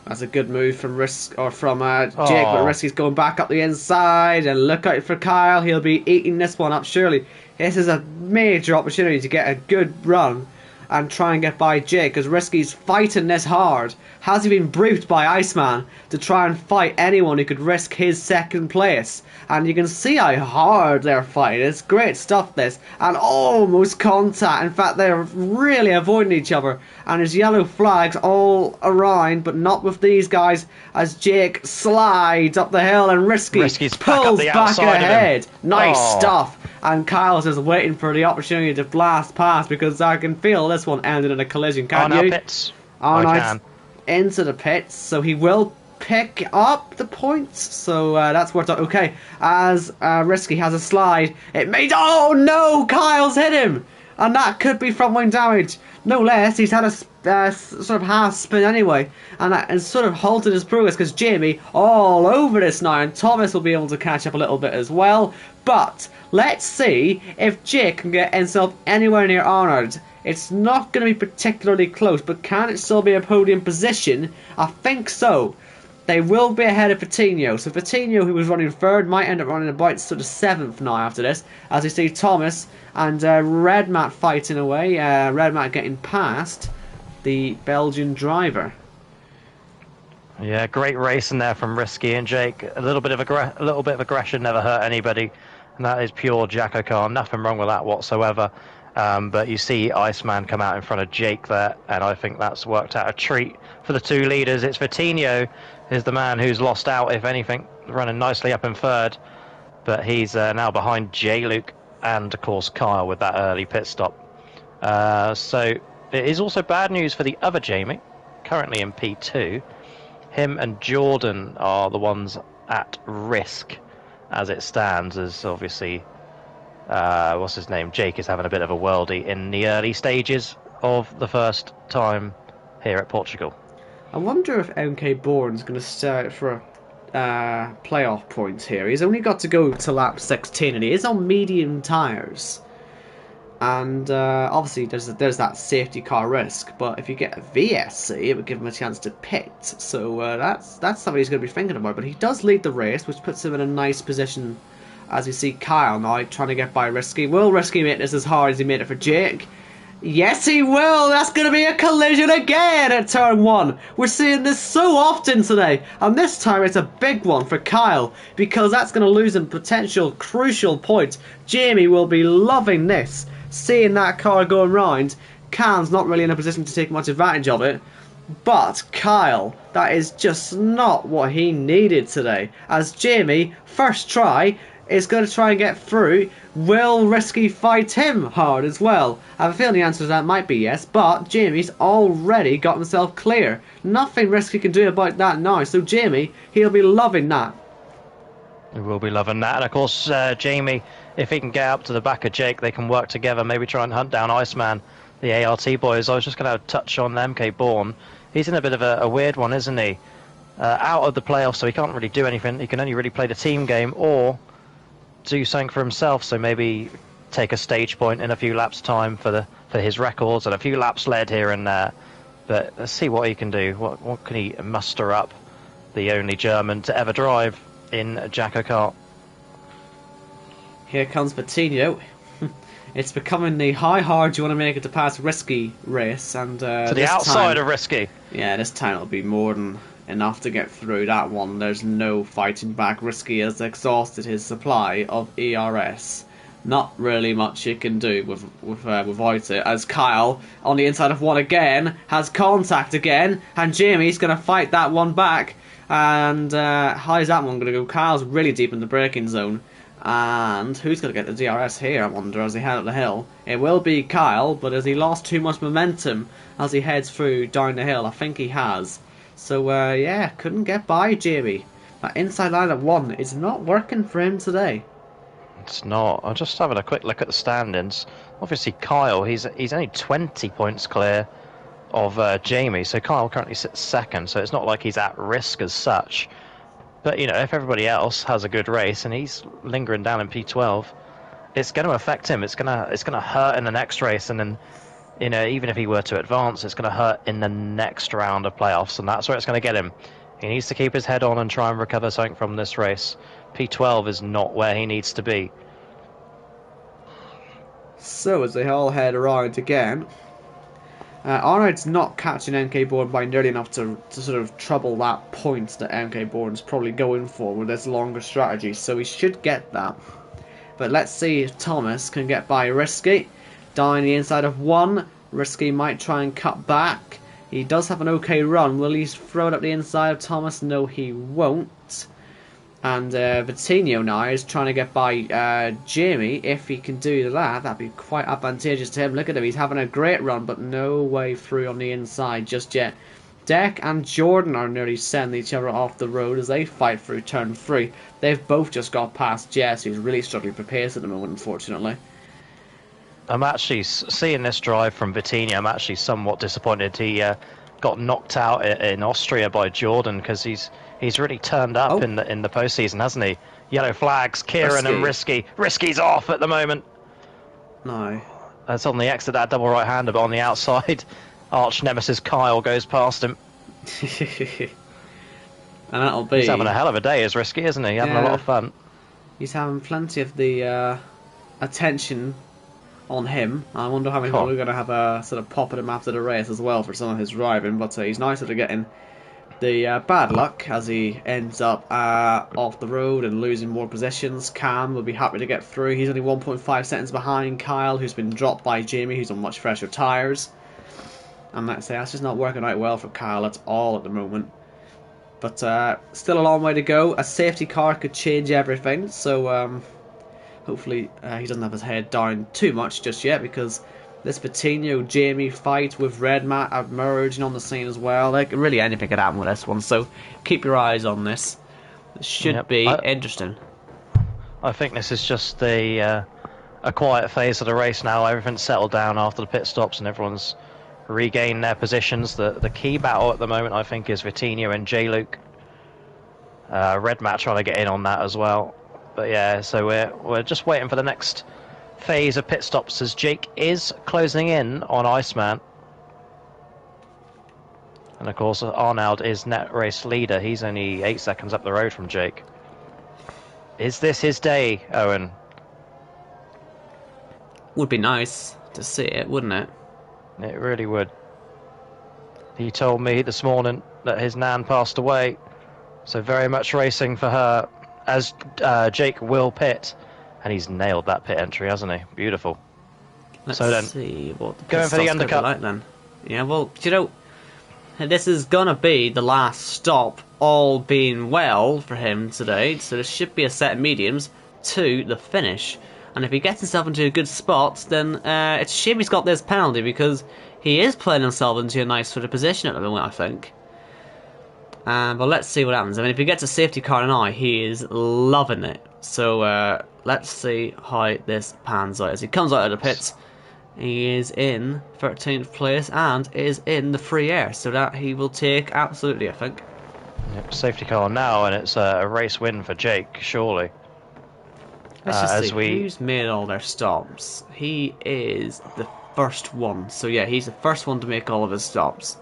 That's a good move from Jake, but Risky's going back up the inside, and look out for Kyle. He'll be eating this one up surely. This is a major opportunity to get a good run and try and get by Jake, because Risky's fighting this hard. Has he been briefed by Iceman to try and fight anyone who could risk his second place? And you can see how hard they're fighting. It's great stuff, this. And almost contact. In fact, they're really avoiding each other. And there's yellow flags all around, but not with these guys, as Jake slides up the hill and Risky's pulls back ahead. Nice stuff. And Kyle's just waiting for the opportunity to blast past, because I can feel this one ended in a collision, can't you? Pits. Nice. Into the pits, so he will pick up the points, so that's worked out okay. As Risky has a slide, oh no, Kyle's hit him, and that could be front wing damage. No less, he's had a sort of half spin anyway, and sort of halted his progress, because Jamie all over this now, and Thomas will be able to catch up a little bit as well. But let's see if Jake can get himself anywhere near Arnold. It's not going to be particularly close, but can it still be a podium position? I think so. They will be ahead of Patino. So Patino, who was running third, might end up running about sort of 7th now after this, as we see Thomas and Red Matt fighting away. Red Matt getting past the Belgian driver. Yeah, great racing there from Risky and Jake. A little bit of aggression never hurt anybody, and that is pure JACKOCAR. Nothing wrong with that whatsoever. But you see Iceman come out in front of Jake there, and I think that's worked out a treat for the two leaders. It's Vitinho is the man who's lost out, if anything, running nicely up in third, but he's now behind J-Luke and, of course, Kyle with that early pit stop. So it is also bad news for the other Jamie, currently in P2. Him and Jordan are the ones at risk as it stands, as obviously... what's his name? Jake is having a bit of a worldie in the early stages of the first time here at Portugal. I wonder if MK Bourne's going to start for playoff points here. He's only got to go to lap 16, and he is on medium tyres. And obviously there's that safety car risk, but if you get a VSC, it would give him a chance to pit. So that's something he's going to be thinking about. But he does lead the race, which puts him in a nice position. As we see Kyle now trying to get by Risky. Will Risky make this as hard as he made it for Jake? Yes, he will. That's going to be a collision again at turn one. We're seeing this so often today. And this time it's a big one for Kyle, because that's going to lose him potential crucial points. Jamie will be loving this. Seeing that car going round, Cam's not really in a position to take much advantage of it. But Kyle, that is just not what he needed today. As Jamie, first try, is going to try and get through. Will Risky fight him hard as well? I have a feeling the answer to that might be yes, but Jamie's already got himself clear. Nothing Risky can do about that now, so Jamie, he'll be loving that. We will be loving that. And of course, Jamie, if he can get up to the back of Jake, they can work together, maybe try and hunt down Iceman, the ART boys. I was just going to touch on MK Bourne. He's in a bit of a weird one, isn't he? Out of the playoffs, so he can't really do anything. He can only really play the team game or do something for himself. So maybe take a stage point in a few laps' time for his records and a few laps led here and there. But let's see what he can do. What can he muster up? The only German to ever drive in JACKOCAR. Here comes Patino. It's becoming the how hard you want to make it to pass Risky race, and to the outside of Risky. Yeah, this time it'll be more than enough to get through that one. There's no fighting back. Risky has exhausted his supply of ERS. Not really much you can do without it. As Kyle on the inside of one again has contact again, and Jamie's gonna fight that one back. And how's that one gonna go? Kyle's really deep in the braking zone. And who's going to get the DRS here, I wonder, as he heads up the hill? It will be Kyle, but has he lost too much momentum as he heads through down the hill? I think he has. So, yeah, couldn't get by Jamie. That inside line at one is not working for him today. It's not. I'm just having a quick look at the standings. Obviously, Kyle, he's only 20 points clear of Jamie, so Kyle currently sits second, so it's not like he's at risk as such. But, you know, if everybody else has a good race and he's lingering down in P12, it's going to affect him. It's going to hurt in the next race. And then, you know, even if he were to advance, it's going to hurt in the next round of playoffs. And that's where it's going to get him. He needs to keep his head on and try and recover something from this race. P12 is not where he needs to be. So, as they all head around again, Arnold's not catching MK Bourne by nearly enough to sort of trouble that point that MK Bourne's probably going for with this longer strategy, so he should get that. But let's see if Thomas can get by Risky. Down the inside of one, Risky might try and cut back. He does have an okay run. Will he throw it up the inside of Thomas? No, he won't. And Vitinho now is trying to get by Jamie. If he can do that, that'd be quite advantageous to him. Look at him, he's having a great run, but no way through on the inside just yet. Deck and Jordan are nearly sending each other off the road as they fight through turn 3. They've both just got past Jess, who's really struggling for pace at the moment, unfortunately. I'm actually seeing this drive from Vitinho. I'm actually somewhat disappointed. He got knocked out in Austria by Jordan because he's really turned up in the postseason, hasn't he? Yellow flags, Kieran and Risky. Risky's off at the moment. No. That's on the exit, that double right-hander, but on the outside, arch nemesis Kyle goes past him. And that'll be... He's having a hell of a day, is Risky, isn't he? Having a lot of fun. He's having plenty of the attention on him. I wonder how many people are going to have a sort of pop at him after the race as well for some of his driving, but he's now sort of getting the bad luck as he ends up off the road and losing more positions. Cam will be happy to get through. He's only 1.5 seconds behind Kyle, who's been dropped by Jamie, who's on much fresher tyres. And that's just not working out well for Kyle at all at the moment. But still a long way to go. A safety car could change everything, so hopefully he doesn't have his head down too much just yet, because this Patino Jamie fight with Red Matt emerging on the scene as well. Like, really anything could happen with this one, so keep your eyes on this. It should be interesting. I think this is just a quiet phase of the race now. Everything's settled down after the pit stops and everyone's regained their positions. The key battle at the moment, I think, is Vitinho and J-Luke. Red Matt trying to get in on that as well. But yeah, so we're just waiting for the next phase of pit stops as Jake is closing in on Iceman. And of course Arnold is net race leader. He's only 8 seconds up the road from Jake. Is this his day, Owen? Would be nice to see it, wouldn't it? It really would. He told me this morning that his nan passed away, so very much racing for her, as Jake will pit, and he's nailed that pit entry, hasn't he? Beautiful. Let's So then, see what the going pit for the stop's gonna be undercut. like then. Yeah, well, you know, this is gonna be the last stop, all being well for him today. So there should be a set of mediums to the finish. And if he gets himself into a good spot, then it's a shame he's got this penalty because he is playing himself into a nice sort of position at the moment, I think. But let's see what happens. I mean, if he gets a safety car now, he is loving it. So let's see how this pans out. As he comes out of the pits, he is in 13th place and is in the free air. So that he will take absolutely, I think. Yep, safety car now, and it's a race win for Jake, surely. Let's just see who's made all their stops. He is the first one. So yeah, he's the first one to make all of his stops.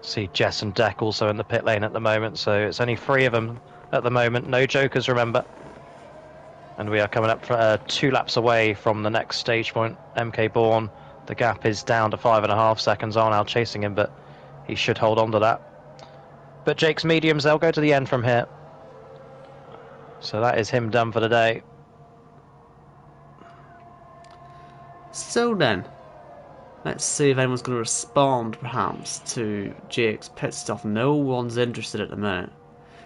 See Jess and Deck also in the pit lane at the moment, so it's only 3 of them at the moment. No jokers, remember. And we are coming up for 2 laps away from the next stage point. MK Bourne, the gap is down to 5.5 seconds. Are now chasing him, but he should hold on to that. But Jake's mediums, they'll go to the end from here. So that is him done for the day. So then, let's see if anyone's going to respond, perhaps, to Jake's pit stop. No one's interested at the minute.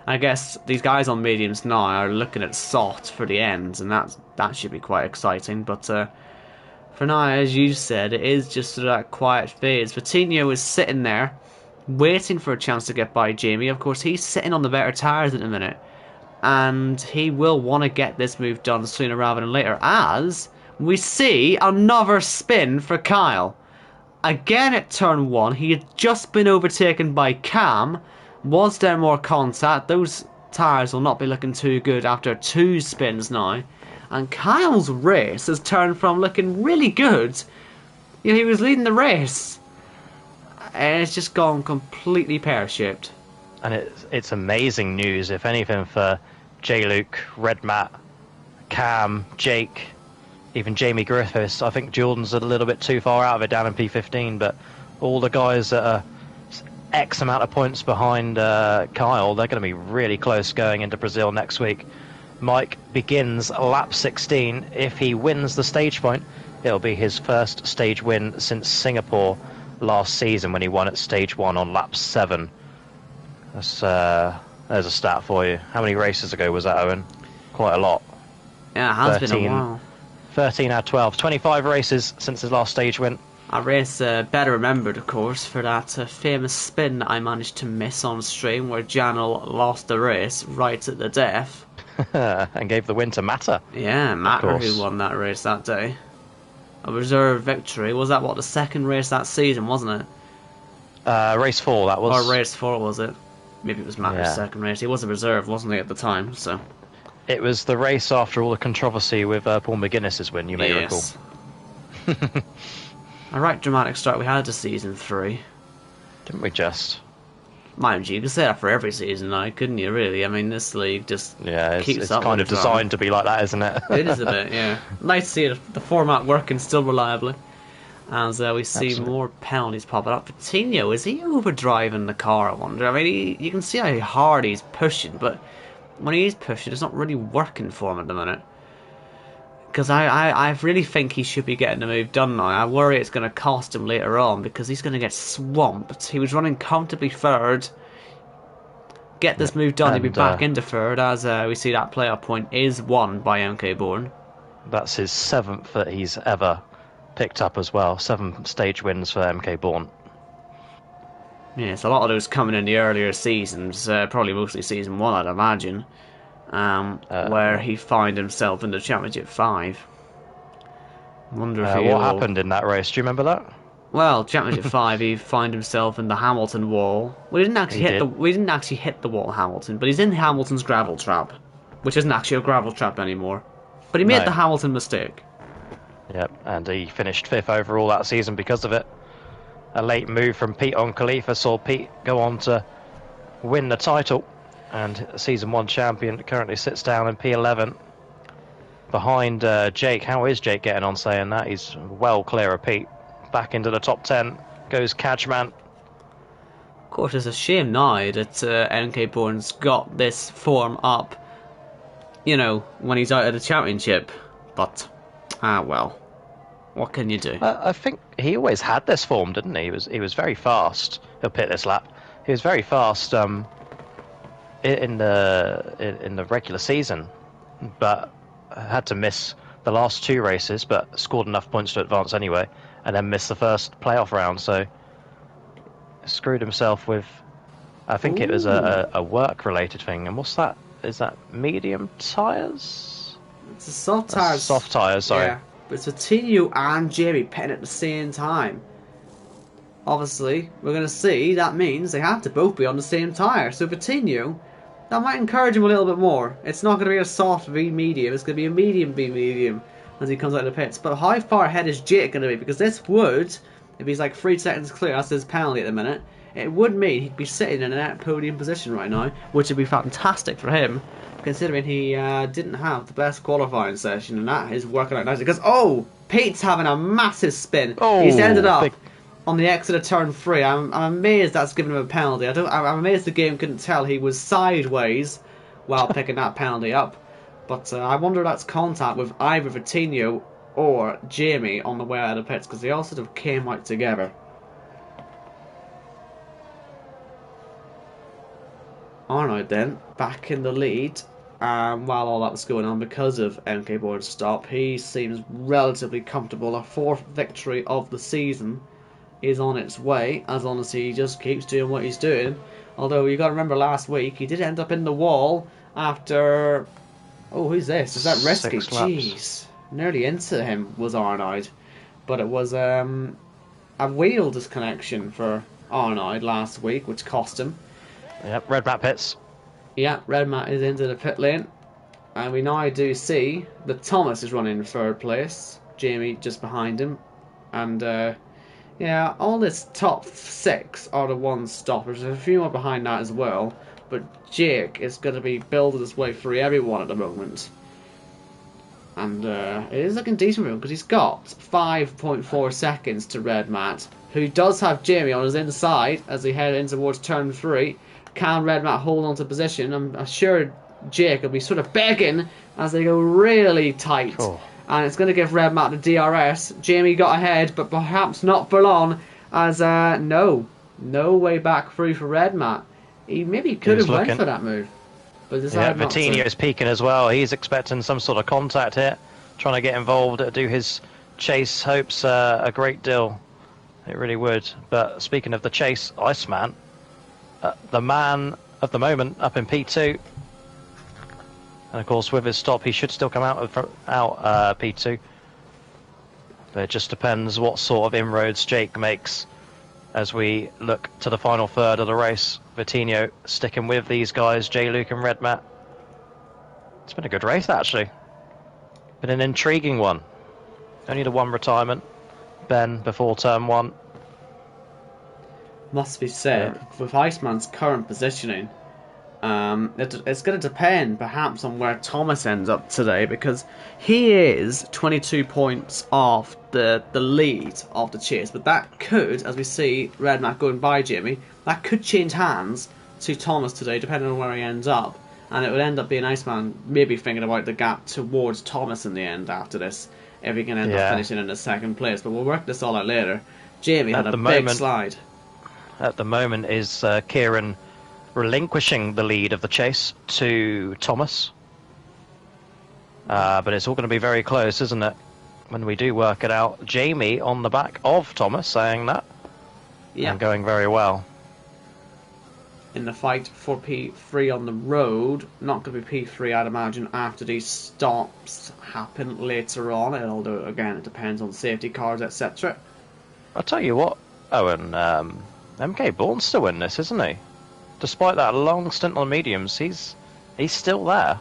I guess these guys on mediums now are looking at soft for the ends, and that should be quite exciting. But for now, as you said, it is just sort of that quiet phase. Vitinho is sitting there, waiting for a chance to get by Jamie. Of course, he's sitting on the better tyres at the minute, and he will want to get this move done sooner rather than later, as we see another spin for Kyle. Again at turn 1, he had just been overtaken by Cam. Was there more contact? Those tyres will not be looking too good after 2 spins now. And Kyle's race has turned from looking really good. You know, he was leading the race, and it's just gone completely pear-shaped. And it's amazing news, if anything, for J-Luke, Red Matt, Cam, Jake, even Jamie Griffiths. I think Jordan's a little bit too far out of it down in P15, but all the guys that are X amount of points behind Kyle, they're going to be really close going into Brazil next week. Mike begins lap 16. If he wins the stage point, it'll be his first stage win since Singapore last season when he won at stage 1 on lap 7. That's there's a stat for you. How many races ago was that, Owen? Quite a lot. Yeah, it has been a while. 13 out of 12. 25 races since his last stage win. A race better remembered, of course, for that famous spin that I managed to miss on stream where Janel lost the race right at the death. And gave the win to Matter. Yeah, Matter who won that race that day. A reserve victory. Was that, what, the second race that season, wasn't it? Race 4, that was. Or race 4, was it? Maybe it was Matter's second race. He was a reserve, wasn't he, at the time, so... It was the race after all the controversy with Paul McGuinness's win, you may recall. A right dramatic start we had to season 3. Didn't we just? Mind you, you could say that for every season now, couldn't you, really? I mean, this league just keeps it's up kind of designed to be like that, isn't it? It is a bit, yeah. Nice to see the format working still reliably. As we see more penalties popping up. Vitinho, is he overdriving the car, I wonder? I mean, you can see how hard he's pushing, but when he's pushing, it's not really working for him at the minute. Because I really think he should be getting the move done now. I worry it's going to cost him later on because he's going to get swamped. He was running comfortably third. Get this move done, he'll be back into third as we see that playoff point is won by MK Bourne. That's his 7th that he's ever picked up as well. 7 stage wins for MK Bourne. Yes, a lot of those coming in the earlier seasons, probably mostly season 1 I'd imagine, where he found himself in the Championship 5. Wonder if what happened in that race, do you remember that? Well, Championship 5, he found himself in the Hamilton wall. We didn't actually hit the wall, Hamilton, but he's in Hamilton's gravel trap, which isn't actually a gravel trap anymore. But he made the Hamilton mistake. Yep, and he finished 5th overall that season because of it. A late move from Pete on Khalifa saw Pete go on to win the title, and season 1 champion currently sits down in P11 behind Jake. How is Jake getting on saying that? He's well clear of Pete. back into the top 10 goes Cajman. Of course, it's a shame now that MK Bourne's got this form up, when he's out of the championship. But, well, what can you do? I think he always had this form, didn't he? He was very fast. He'll pit this lap. He was very fast in the regular season, but had to miss the last 2 races, but scored enough points to advance anyway, and then missed the first playoff round. So screwed himself with, I think it was a work-related thing. And what's that? Is that medium tyres? It's a soft tyres. Soft tyres, sorry. Yeah, but it's Coutinho and Jamie pitting at the same time. Obviously, we're going to see that means they have to both be on the same tyre. So Coutinho, that might encourage him a little bit more. It's not going to be a soft V medium, it's going to be a medium V medium as he comes out of the pits. But how far ahead is Jake going to be? Because this would, if he's like 3 seconds clear, that's his penalty at the minute, it would mean he'd be sitting in a net podium position right now, which would be fantastic for him, considering he didn't have the best qualifying session, and that is working out nicely. Because, Pete's having a massive spin. He's ended up on the exit of turn 3. I'm amazed that's given him a penalty. I'm amazed the game couldn't tell he was sideways while picking that penalty up. But I wonder if that's contact with either Coutinho or Jamie on the way out of the pits, because they all sort of came out together. Arnold then, back in the lead, while all that was going on because of MK Bourne's stop. He seems relatively comfortable. A 4th victory of the season is on its way, as long as he just keeps doing what he's doing. Although you got to remember last week he did end up in the wall after... Oh, who's this? Is that Risky? Jeez. Nearly into him was Arnold. But it was a wheel disconnection for Arnold last week, which cost him. Yep, red mat pits. Yeah, red mat is into the pit lane. And we now do see that Thomas is running in 3rd place. Jamie just behind him. And, yeah, all this top 6 are the ones stoppers. There's a few more behind that as well. But Jake is going to be building his way through everyone at the moment. And it is looking decent for him, because he's got 5.4 seconds to red mat, who does have Jamie on his inside as they head in towards turn 3. Can red mat hold on to position? I'm sure Jake will be sort of begging as they go really tight. Cool. And it's going to give red mat the DRS. Jamie got ahead, but perhaps not for long, as no way back through for red mat. He maybe could have went for that move, but decided not to. Coutinho is peaking as well. He's expecting some sort of contact here, trying to get involved, do his chase hopes a great deal. It really would. But speaking of the chase, Iceman, the man of the moment up in P2, and of course with his stop he should still come out P2, but it just depends what sort of inroads Jake makes as we look to the final third of the race. Coutinho sticking with these guys, J-Luke and Red Matt. It's been a good race actually, been an intriguing one. Only the one retirement, Ben, before turn 1. Must be said, with Iceman's current positioning, it's going to depend perhaps on where Thomas ends up today, because he is 22 points off the lead of the chase, but that could, as we see Red Matt going by Jamie, that could change hands to Thomas today depending on where he ends up, and it would end up being Iceman maybe thinking about the gap towards Thomas in the end after this, if he can end up finishing in the 2nd place, but we'll work this all out later. Jamie had a big slide. At the moment is Kieran relinquishing the lead of the chase to Thomas. But it's all going to be very close, isn't it? When we do work it out. Jamie on the back of Thomas saying that. Yeah. And going very well. In the fight for P3 on the road. Not going to be P3, I'd imagine, after these stops happen later on. Although, again, it depends on safety cars, etc. I'll tell you what, Owen, MK Bourne's still in this, isn't he? Despite that long stint on mediums, he's still there.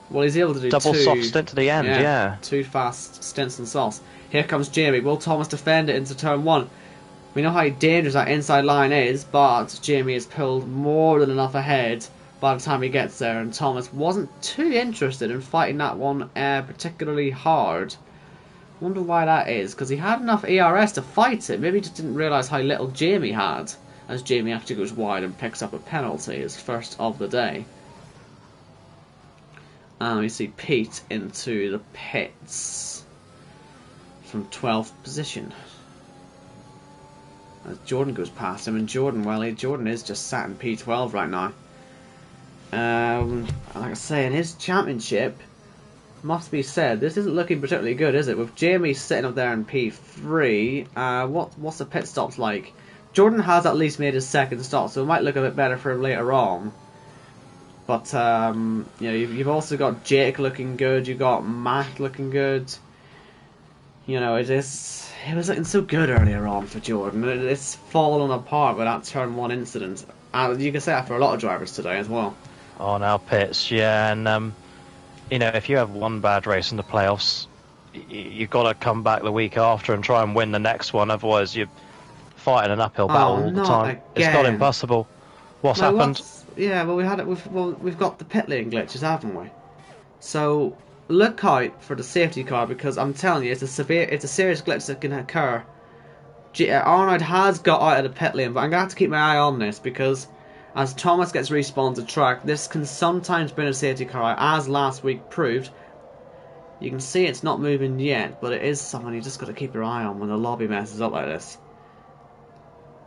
Well, he's able to do double soft stint to the end, yeah. 2 fast stints and softs. Here comes Jamie. Will Thomas defend it into turn 1? We know how dangerous that inside line is, but Jamie has pulled more than enough ahead by the time he gets there, and Thomas wasn't too interested in fighting that one particularly hard. Wonder why that is, because he had enough ERS to fight it. Maybe he just didn't realise how little Jamie had, as Jamie actually goes wide and picks up a penalty, his first of the day. And we see Pete into the pits from 12th position. As Jordan goes past him, and Jordan, well, Jordan is just sat in P12 right now. Like I say, in his championship, must be said, this isn't looking particularly good, is it? With Jamie sitting up there in P3, what's the pit stops like? Jordan has at least made his second stop, so it might look a bit better for him later on. But you know, you've also got Jake looking good. You've got Matt looking good. You know, it was looking so good earlier on for Jordan. It's fallen apart with that turn 1 incident. You can say that for a lot of drivers today as well. On our pits, yeah, and you know, if you have one bad race in the playoffs, you've got to come back the week after and try and win the next one. Otherwise, you're fighting an uphill battle all the time. Again. It's not impossible. What's happened? Yeah, well, we've got the pit lane glitches, haven't we? So look out for the safety car, because I'm telling you, it's a serious glitch that can occur. Arnold has got out of the pit lane, but I'm gonna have to keep my eye on this, because as Thomas gets respawned to track, this can sometimes bring a safety car out, as last week proved. You can see it's not moving yet, but it is something you just got to keep your eye on when the lobby messes up like this.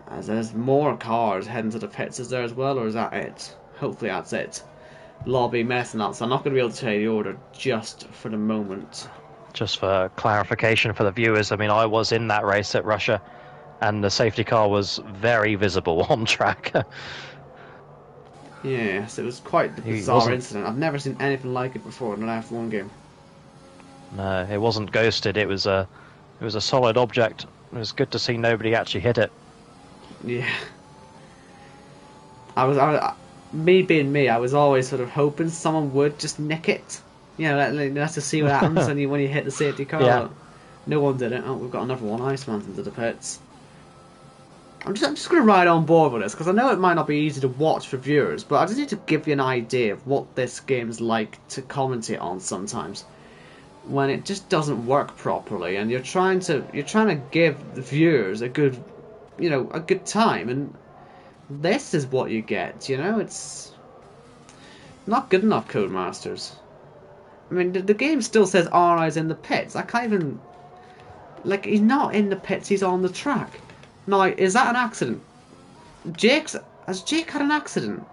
As there's more cars heading to the pits, is there as well, or is that it? Hopefully that's it. Lobby messing up, so I'm not going to be able to tell you the order just for the moment. Just for clarification for the viewers, I mean, I was in that race at Russia, and the safety car was very visible on track. Yes, it was quite the bizarre incident. I've never seen anything like it before in an F1 game. No, it wasn't ghosted. It was a solid object. It was good to see nobody actually hit it. Yeah. Me being me, I was always sort of hoping someone would just nick it. You know, let's just see what happens when you hit the safety car. Yeah. No one did it. Oh, we've got another one. Iceman's into the pits. I'm just going to ride on board with this, because I know it might not be easy to watch for viewers, but I just need to give you an idea of what this game's like to commentate on sometimes, when it just doesn't work properly, and you're trying to give the viewers a good time, and this is what you get. You know, it's not good enough, Codemasters. I mean, the game still says RI's in the pits. I can't even, like, he's not in the pits, he's on the track. Now, is that an accident? Has Jake had an accident?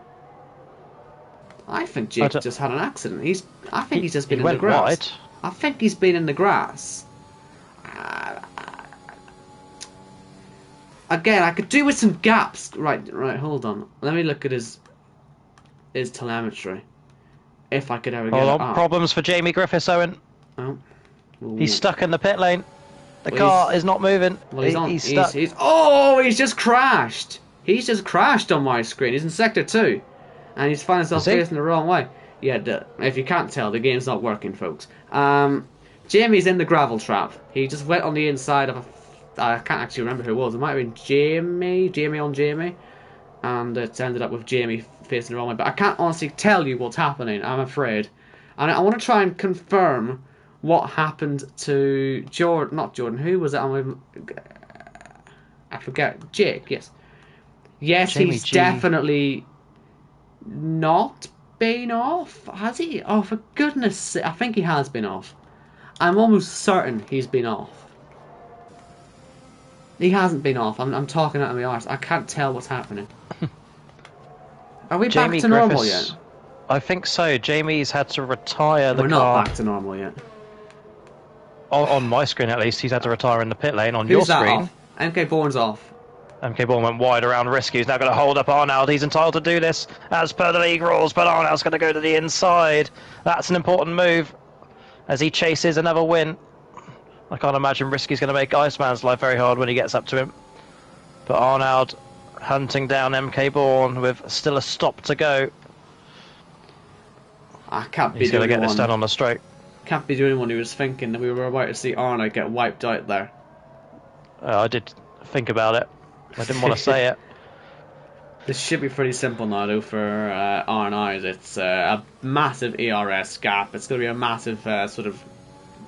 I think Jake just had an accident. I think he's just been in the grass. Wide. I think he's been in the grass. Again, I could do with some gaps. Right, hold on. Let me look at his telemetry. If I could ever get it up. Problems for Jamie Griffiths, Owen. Oh. He's stuck in the pit lane. The car is not moving. Well, he's stuck. He's just crashed. He's just crashed on my screen. He's in sector 2. And he's finding himself facing the wrong way. Yeah, if you can't tell, the game's not working, folks. Jamie's in the gravel trap. He just went on the inside of I can't actually remember who it was. It might have been Jamie on Jamie. And it ended up with Jamie facing the wrong way. But I can't honestly tell you what's happening, I'm afraid. And I want to try and confirm what happened to not Jordan, who was it on with? I forget. Jake, yes. Yes, Jamie he's definitely not been off. Has he? Oh, for goodness sake. I think he has been off. I'm almost certain he's been off. He hasn't been off. I'm talking out of my arse. I can't tell what's happening. Are we back to normal yet? I think so. Jamie's had to retire the car. We're not back to normal yet. On my screen, at least, he's had to retire in the pit lane. On your screen, MK Bourne's off. MK Bourne went wide around Risky. He's now going to hold up Arnold. He's entitled to do this as per the league rules, but Arnold's going to go to the inside. That's an important move as he chases another win. I can't imagine Risky's going to make Iceman's life very hard when he gets up to him. But Arnold hunting down MK Bourne with still a stop to go. I can't be He's going to get this done on the straight. Can't be the only one who was thinking that we were about to see Arnold get wiped out there. I did think about it. I didn't want to say it. This should be pretty simple now, though, for R&Is. It's a massive ERS gap. It's going to be a massive sort of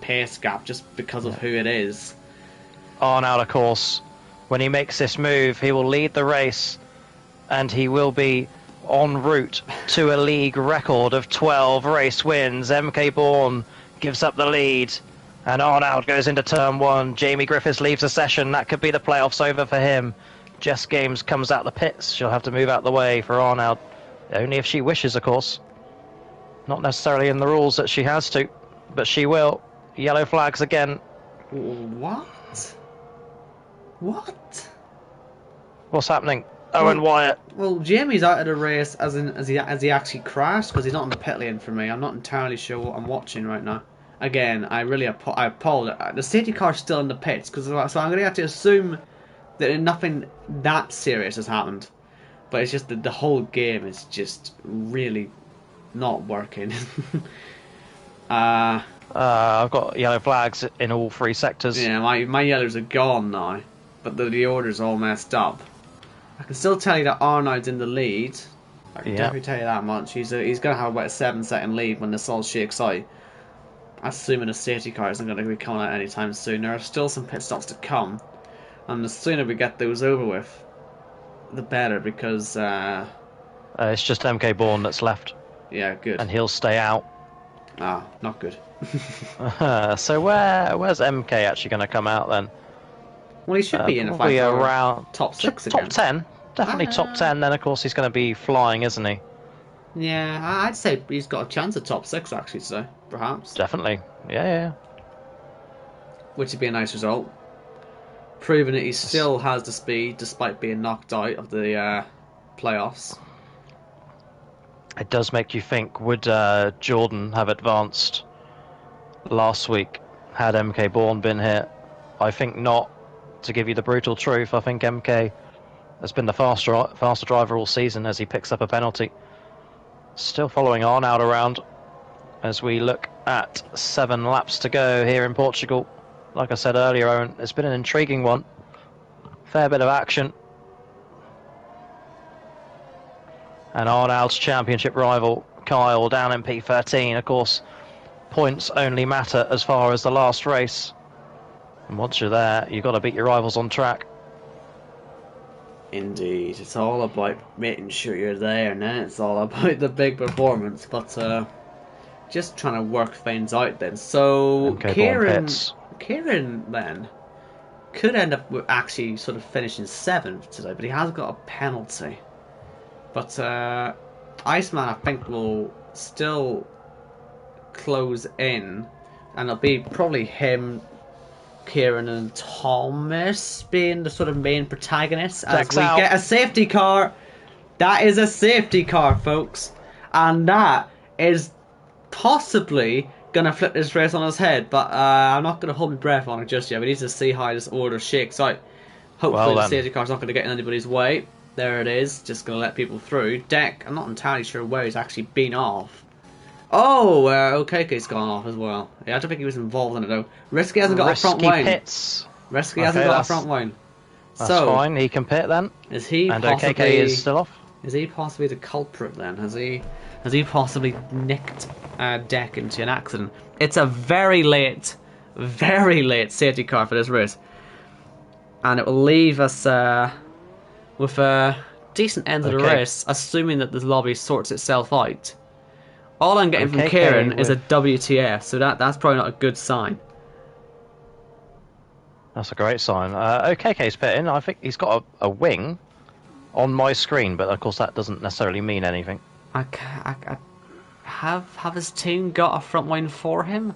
pace gap just because of who it is. Arnold, of course, when he makes this move, he will lead the race, and he will be en route to a league record of 12 race wins. MK Bourne gives up the lead, and Arnold goes into turn 1. Jamie Griffiths leaves the session. That could be the playoffs over for him. Jess Games comes out the pits. She'll have to move out the way for Arnold, only if she wishes, of course. Not necessarily in the rules that she has to, but she will. Yellow flags again. What? What? What's happening? Owen Wyatt. Well, Jamie's out of the race as he actually crashed, because he's not in the pit lane for me. I'm not entirely sure what I'm watching right now. Again, I apologize. The safety car's still in the pits, so I'm going to have to assume that nothing that serious has happened. But it's just that the whole game is just really not working. I've got yellow flags in all 3 sectors. Yeah, my yellows are gone now, but the order's all messed up. I can still tell you that Arnold's in the lead. I can definitely tell you that much. He's going to have about a 7-second lead when this all shakes out. Assuming the safety car isn't going to be coming out anytime soon. There are still some pit stops to come, and the sooner we get those over with, the better, because it's just MK Bourne that's left. Yeah, good. And he'll stay out. Ah, not good. So where's MK actually going to come out then? Well, he should be in a fight around top 6 again. Top 10? Definitely top 10, then of course he's going to be flying, isn't he? Yeah, I'd say he's got a chance at top 6 actually, so perhaps. Definitely. Yeah. Which would be a nice result. Proving that he still has the speed despite being knocked out of the playoffs. It does make you think, would Jordan have advanced last week had MK Bourne been here? I think not. To give you the brutal truth, I think MK has been the faster driver all season as he picks up a penalty. Still following Arnold around as we look at 7 laps to go here in Portugal. Like I said earlier, Owen, it's been an intriguing one. Fair bit of action. And Arnold's championship rival, Kyle, down in P13. Of course, points only matter as far as the last race. And once you're there, you've got to beat your rivals on track. Indeed. It's all about making sure you're there, and then it's all about the big performance. But just trying to work things out then. So Kieran then could end up with actually sort of finishing 7th today, but he has got a penalty. But Iceman, I think, will still close in, and it'll be probably him, Kieran, and Thomas being the sort of main protagonists as we get a safety car. That is a safety car, folks, and that is possibly going to flip this race on its head. But I'm not going to hold my breath on it just yet. We need to see how this order shakes out. Hopefully the safety car's not going to get in anybody's way. There it is, just going to let people through. Deck, I'm not entirely sure where he's actually been off. Oh, OKK's gone off as well. Yeah, I don't think he was involved in it though. Risky hasn't got a front line. Risky hasn't got a front line. That's fine, he can pit then. Is he and possibly, OKK is still off? Is he possibly the culprit then? Has he possibly nicked Deck into an accident? It's a very late safety car for this race. And it will leave us with a decent end of the race, assuming that the lobby sorts itself out. All I'm getting from Kieran is a WTF, so that's probably not a good sign. That's a great sign. OKK's pitting. I think he's got a wing on my screen, but of course that doesn't necessarily mean anything. Have his team got a front line for him?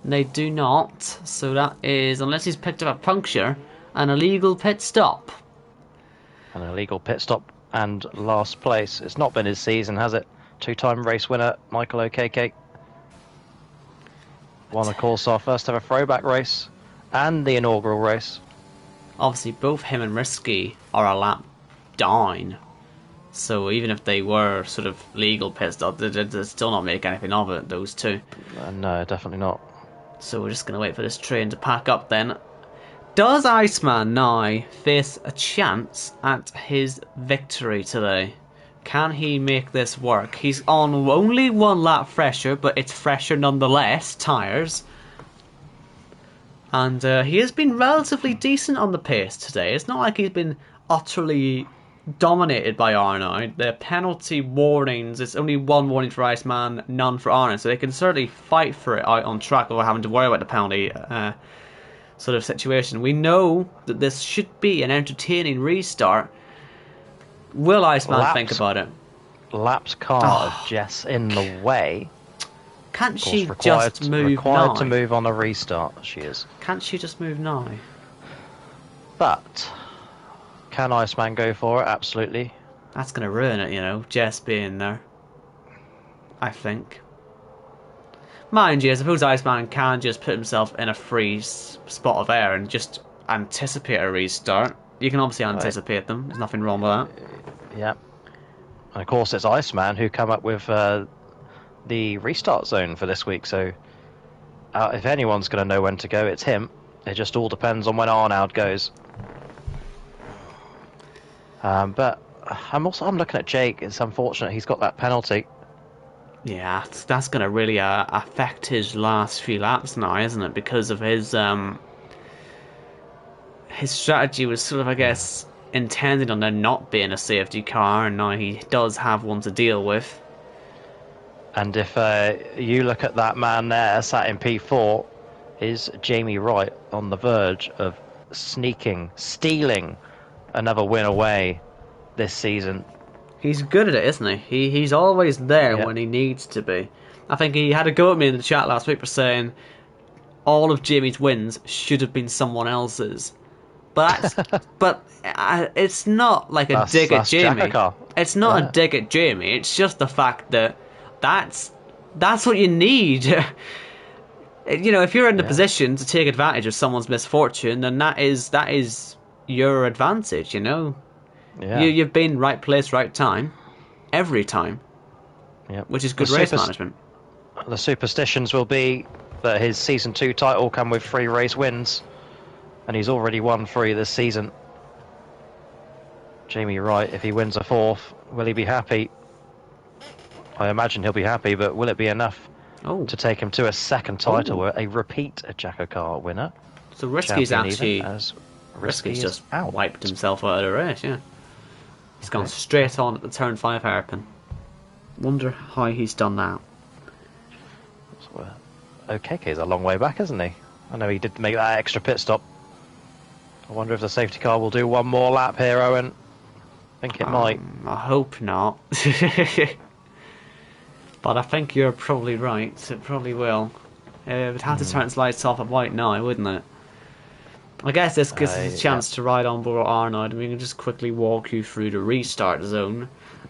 They do not, so that is, unless he's picked up a puncture, an illegal pit stop. An illegal pit stop and last place. It's not been his season, has it? 2-time race winner, Michael OKK. Won, of course, our first ever throwback race and the inaugural race. Obviously, both him and Risky are a lap down. So even if they were sort of legal pit stops, they'd still not make anything of it, those two. No, definitely not. So we're just going to wait for this train to pack up then. Does Iceman now face a chance at his victory today? Can he make this work? He's on only 1 lap fresher, but it's fresher nonetheless. Tyres. And he has been relatively decent on the pace today. It's not like he's been utterly dominated by Arnold. The penalty warnings, it's only one warning for Iceman, none for Arnold, so they can certainly fight for it out on track without having to worry about the penalty sort of situation. We know that this should be an entertaining restart. Will Iceman think about it? Lapped car of Jess in the way. Can't she just move now? Required to move on a restart, she is. Can't she just move now? But can Iceman go for it? Absolutely. That's going to ruin it, you know, Jess being there. I think. Mind you, I suppose Iceman can just put himself in a free spot of air and just anticipate a restart. You can obviously anticipate them. There's nothing wrong with that. Yeah. And of course, it's Iceman who come up with the restart zone for this week. So if anyone's going to know when to go, it's him. It just all depends on when Arnaud goes. But I'm looking at Jake. It's unfortunate he's got that penalty. Yeah, that's going to really affect his last few laps now, isn't it? Because of his strategy was sort of, I guess, intended on there not being a safety car, and now he does have one to deal with. And if you look at that man there, sat in P4, is Jamie Wright on the verge of stealing another win away this season. He's good at it, isn't he? He's always there when he needs to be. I think he had a go at me in the chat last week for saying all of Jamie's wins should have been someone else's. But it's not like a dig at Jamie. JACKOCAR. It's not a dig at Jamie. It's just the fact that that's what you need. You know, if you're in the position to take advantage of someone's misfortune, then that is your advantage. You know. Yeah. You've been right place, right time, every time, which is good race management. The superstitions will be that his Season 2 title come with 3 race wins, and he's already won 3 this season. Jamie Wright, if he wins a 4th, will he be happy? I imagine he'll be happy, but will it be enough to take him to a 2nd title, a repeat Jack-O-Car winner? So Risky's just wiped himself out of the race, He's gone straight on at the turn 5 hairpin. Wonder how he's done that. OKK's a long way back, isn't he? I know he did make that extra pit stop. I wonder if the safety car will do one more lap here, Owen. I think it might. I hope not. But I think you're probably right. It probably will. It would have to turn its lights off at white now, wouldn't it? I guess this gives us a chance to ride on board Arnold, and we can just quickly walk you through the restart zone.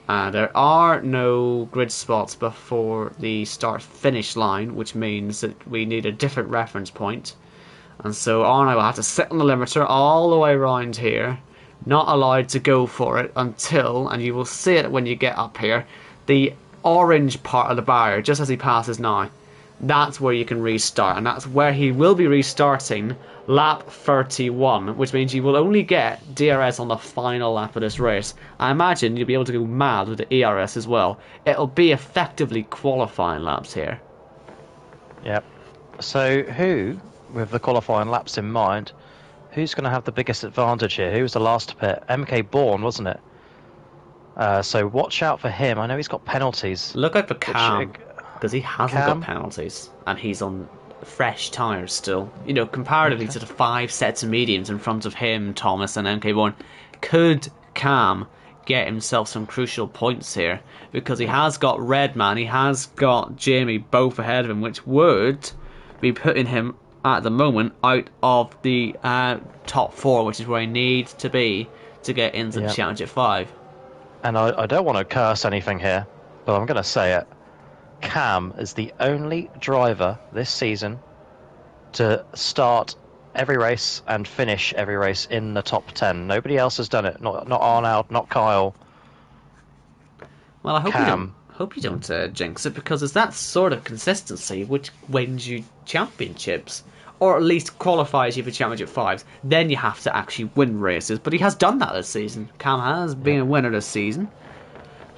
There are no grid spots before the start-finish line, which means that we need a different reference point. And so Arnold will have to sit on the limiter all the way around here, not allowed to go for it until, and you will see it when you get up here, the orange part of the barrier, just as he passes now. That's where you can restart, and that's where he will be restarting lap 31, which means you will only get DRS on the final lap of this race. I imagine you'll be able to go mad with the ERS as well. It'll be effectively qualifying laps here. Yep. So who, with the qualifying laps in mind, who's going to have the biggest advantage here? Who was the last to pit? MK Bourne, wasn't it? So watch out for him. I know he's got penalties. Look out for Cam, because he hasn't got penalties, and he's on fresh tyres still. You know, comparatively to the 5 sets of mediums in front of him, Thomas and MK1, could Cam get himself some crucial points here? Because he has got Redman, he has got Jamie both ahead of him, which would be putting him at the moment out of the top 4, which is where he needs to be to get into the Championship 5. And I don't want to curse anything here, but I'm going to say it. Cam is the only driver this season to start every race and finish every race in the top 10. Nobody else has done it. Not Arnold, not Kyle. Well, I hope you don't jinx it, because it's that sort of consistency which wins you championships, or at least qualifies you for Championship 5s. Then you have to actually win races, but he has done that this season. Cam has been a winner this season.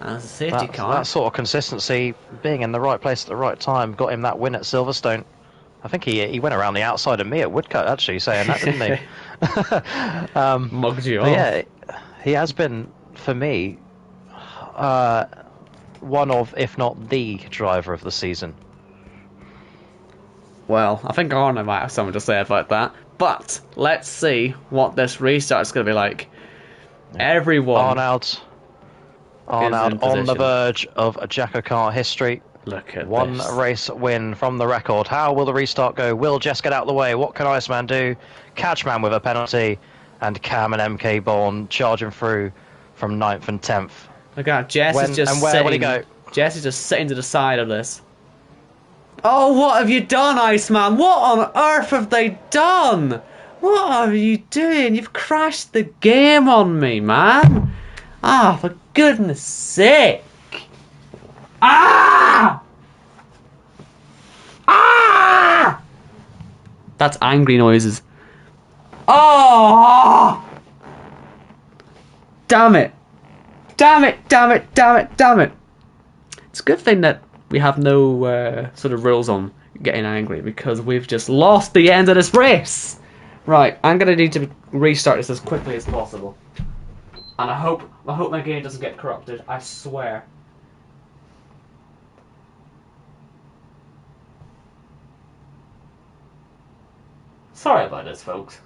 As a safety car. That sort of consistency, being in the right place at the right time, got him that win at Silverstone. I think he went around the outside of me at Woodcut, actually, saying that, didn't he? Mugged you But off. yeah, he has been, for me, uh, one of, if not the driver of the season. Well, I think Arno might have something to say about that. But let's see what this restart is going to be like. Yeah. Everyone Arnold is in on the position. verge of a JACKOCAR history. Look at One this. race win from the record. How will the restart go? Will Jess get out of the way? What can Iceman do? Catchman with a penalty, and Cam and MK Bourne charging through from 9th and 10th. Look at Jess is When just and where will he sitting. go? Jess is just sitting to the side of this. Oh, what have you done, Iceman? What on earth have they done? What are you doing? You've crashed the game on me, man. Ah, for goodness sake. Ah! Ah! That's angry noises. Oh! Damn it. Damn it, damn it, damn it, damn it. It's a good thing that we have no sort of rules on getting angry because we've just lost the end of this race. Right, I'm gonna need to restart this as quickly as possible. And I hope my game doesn't get corrupted, I swear. Sorry about this, folks.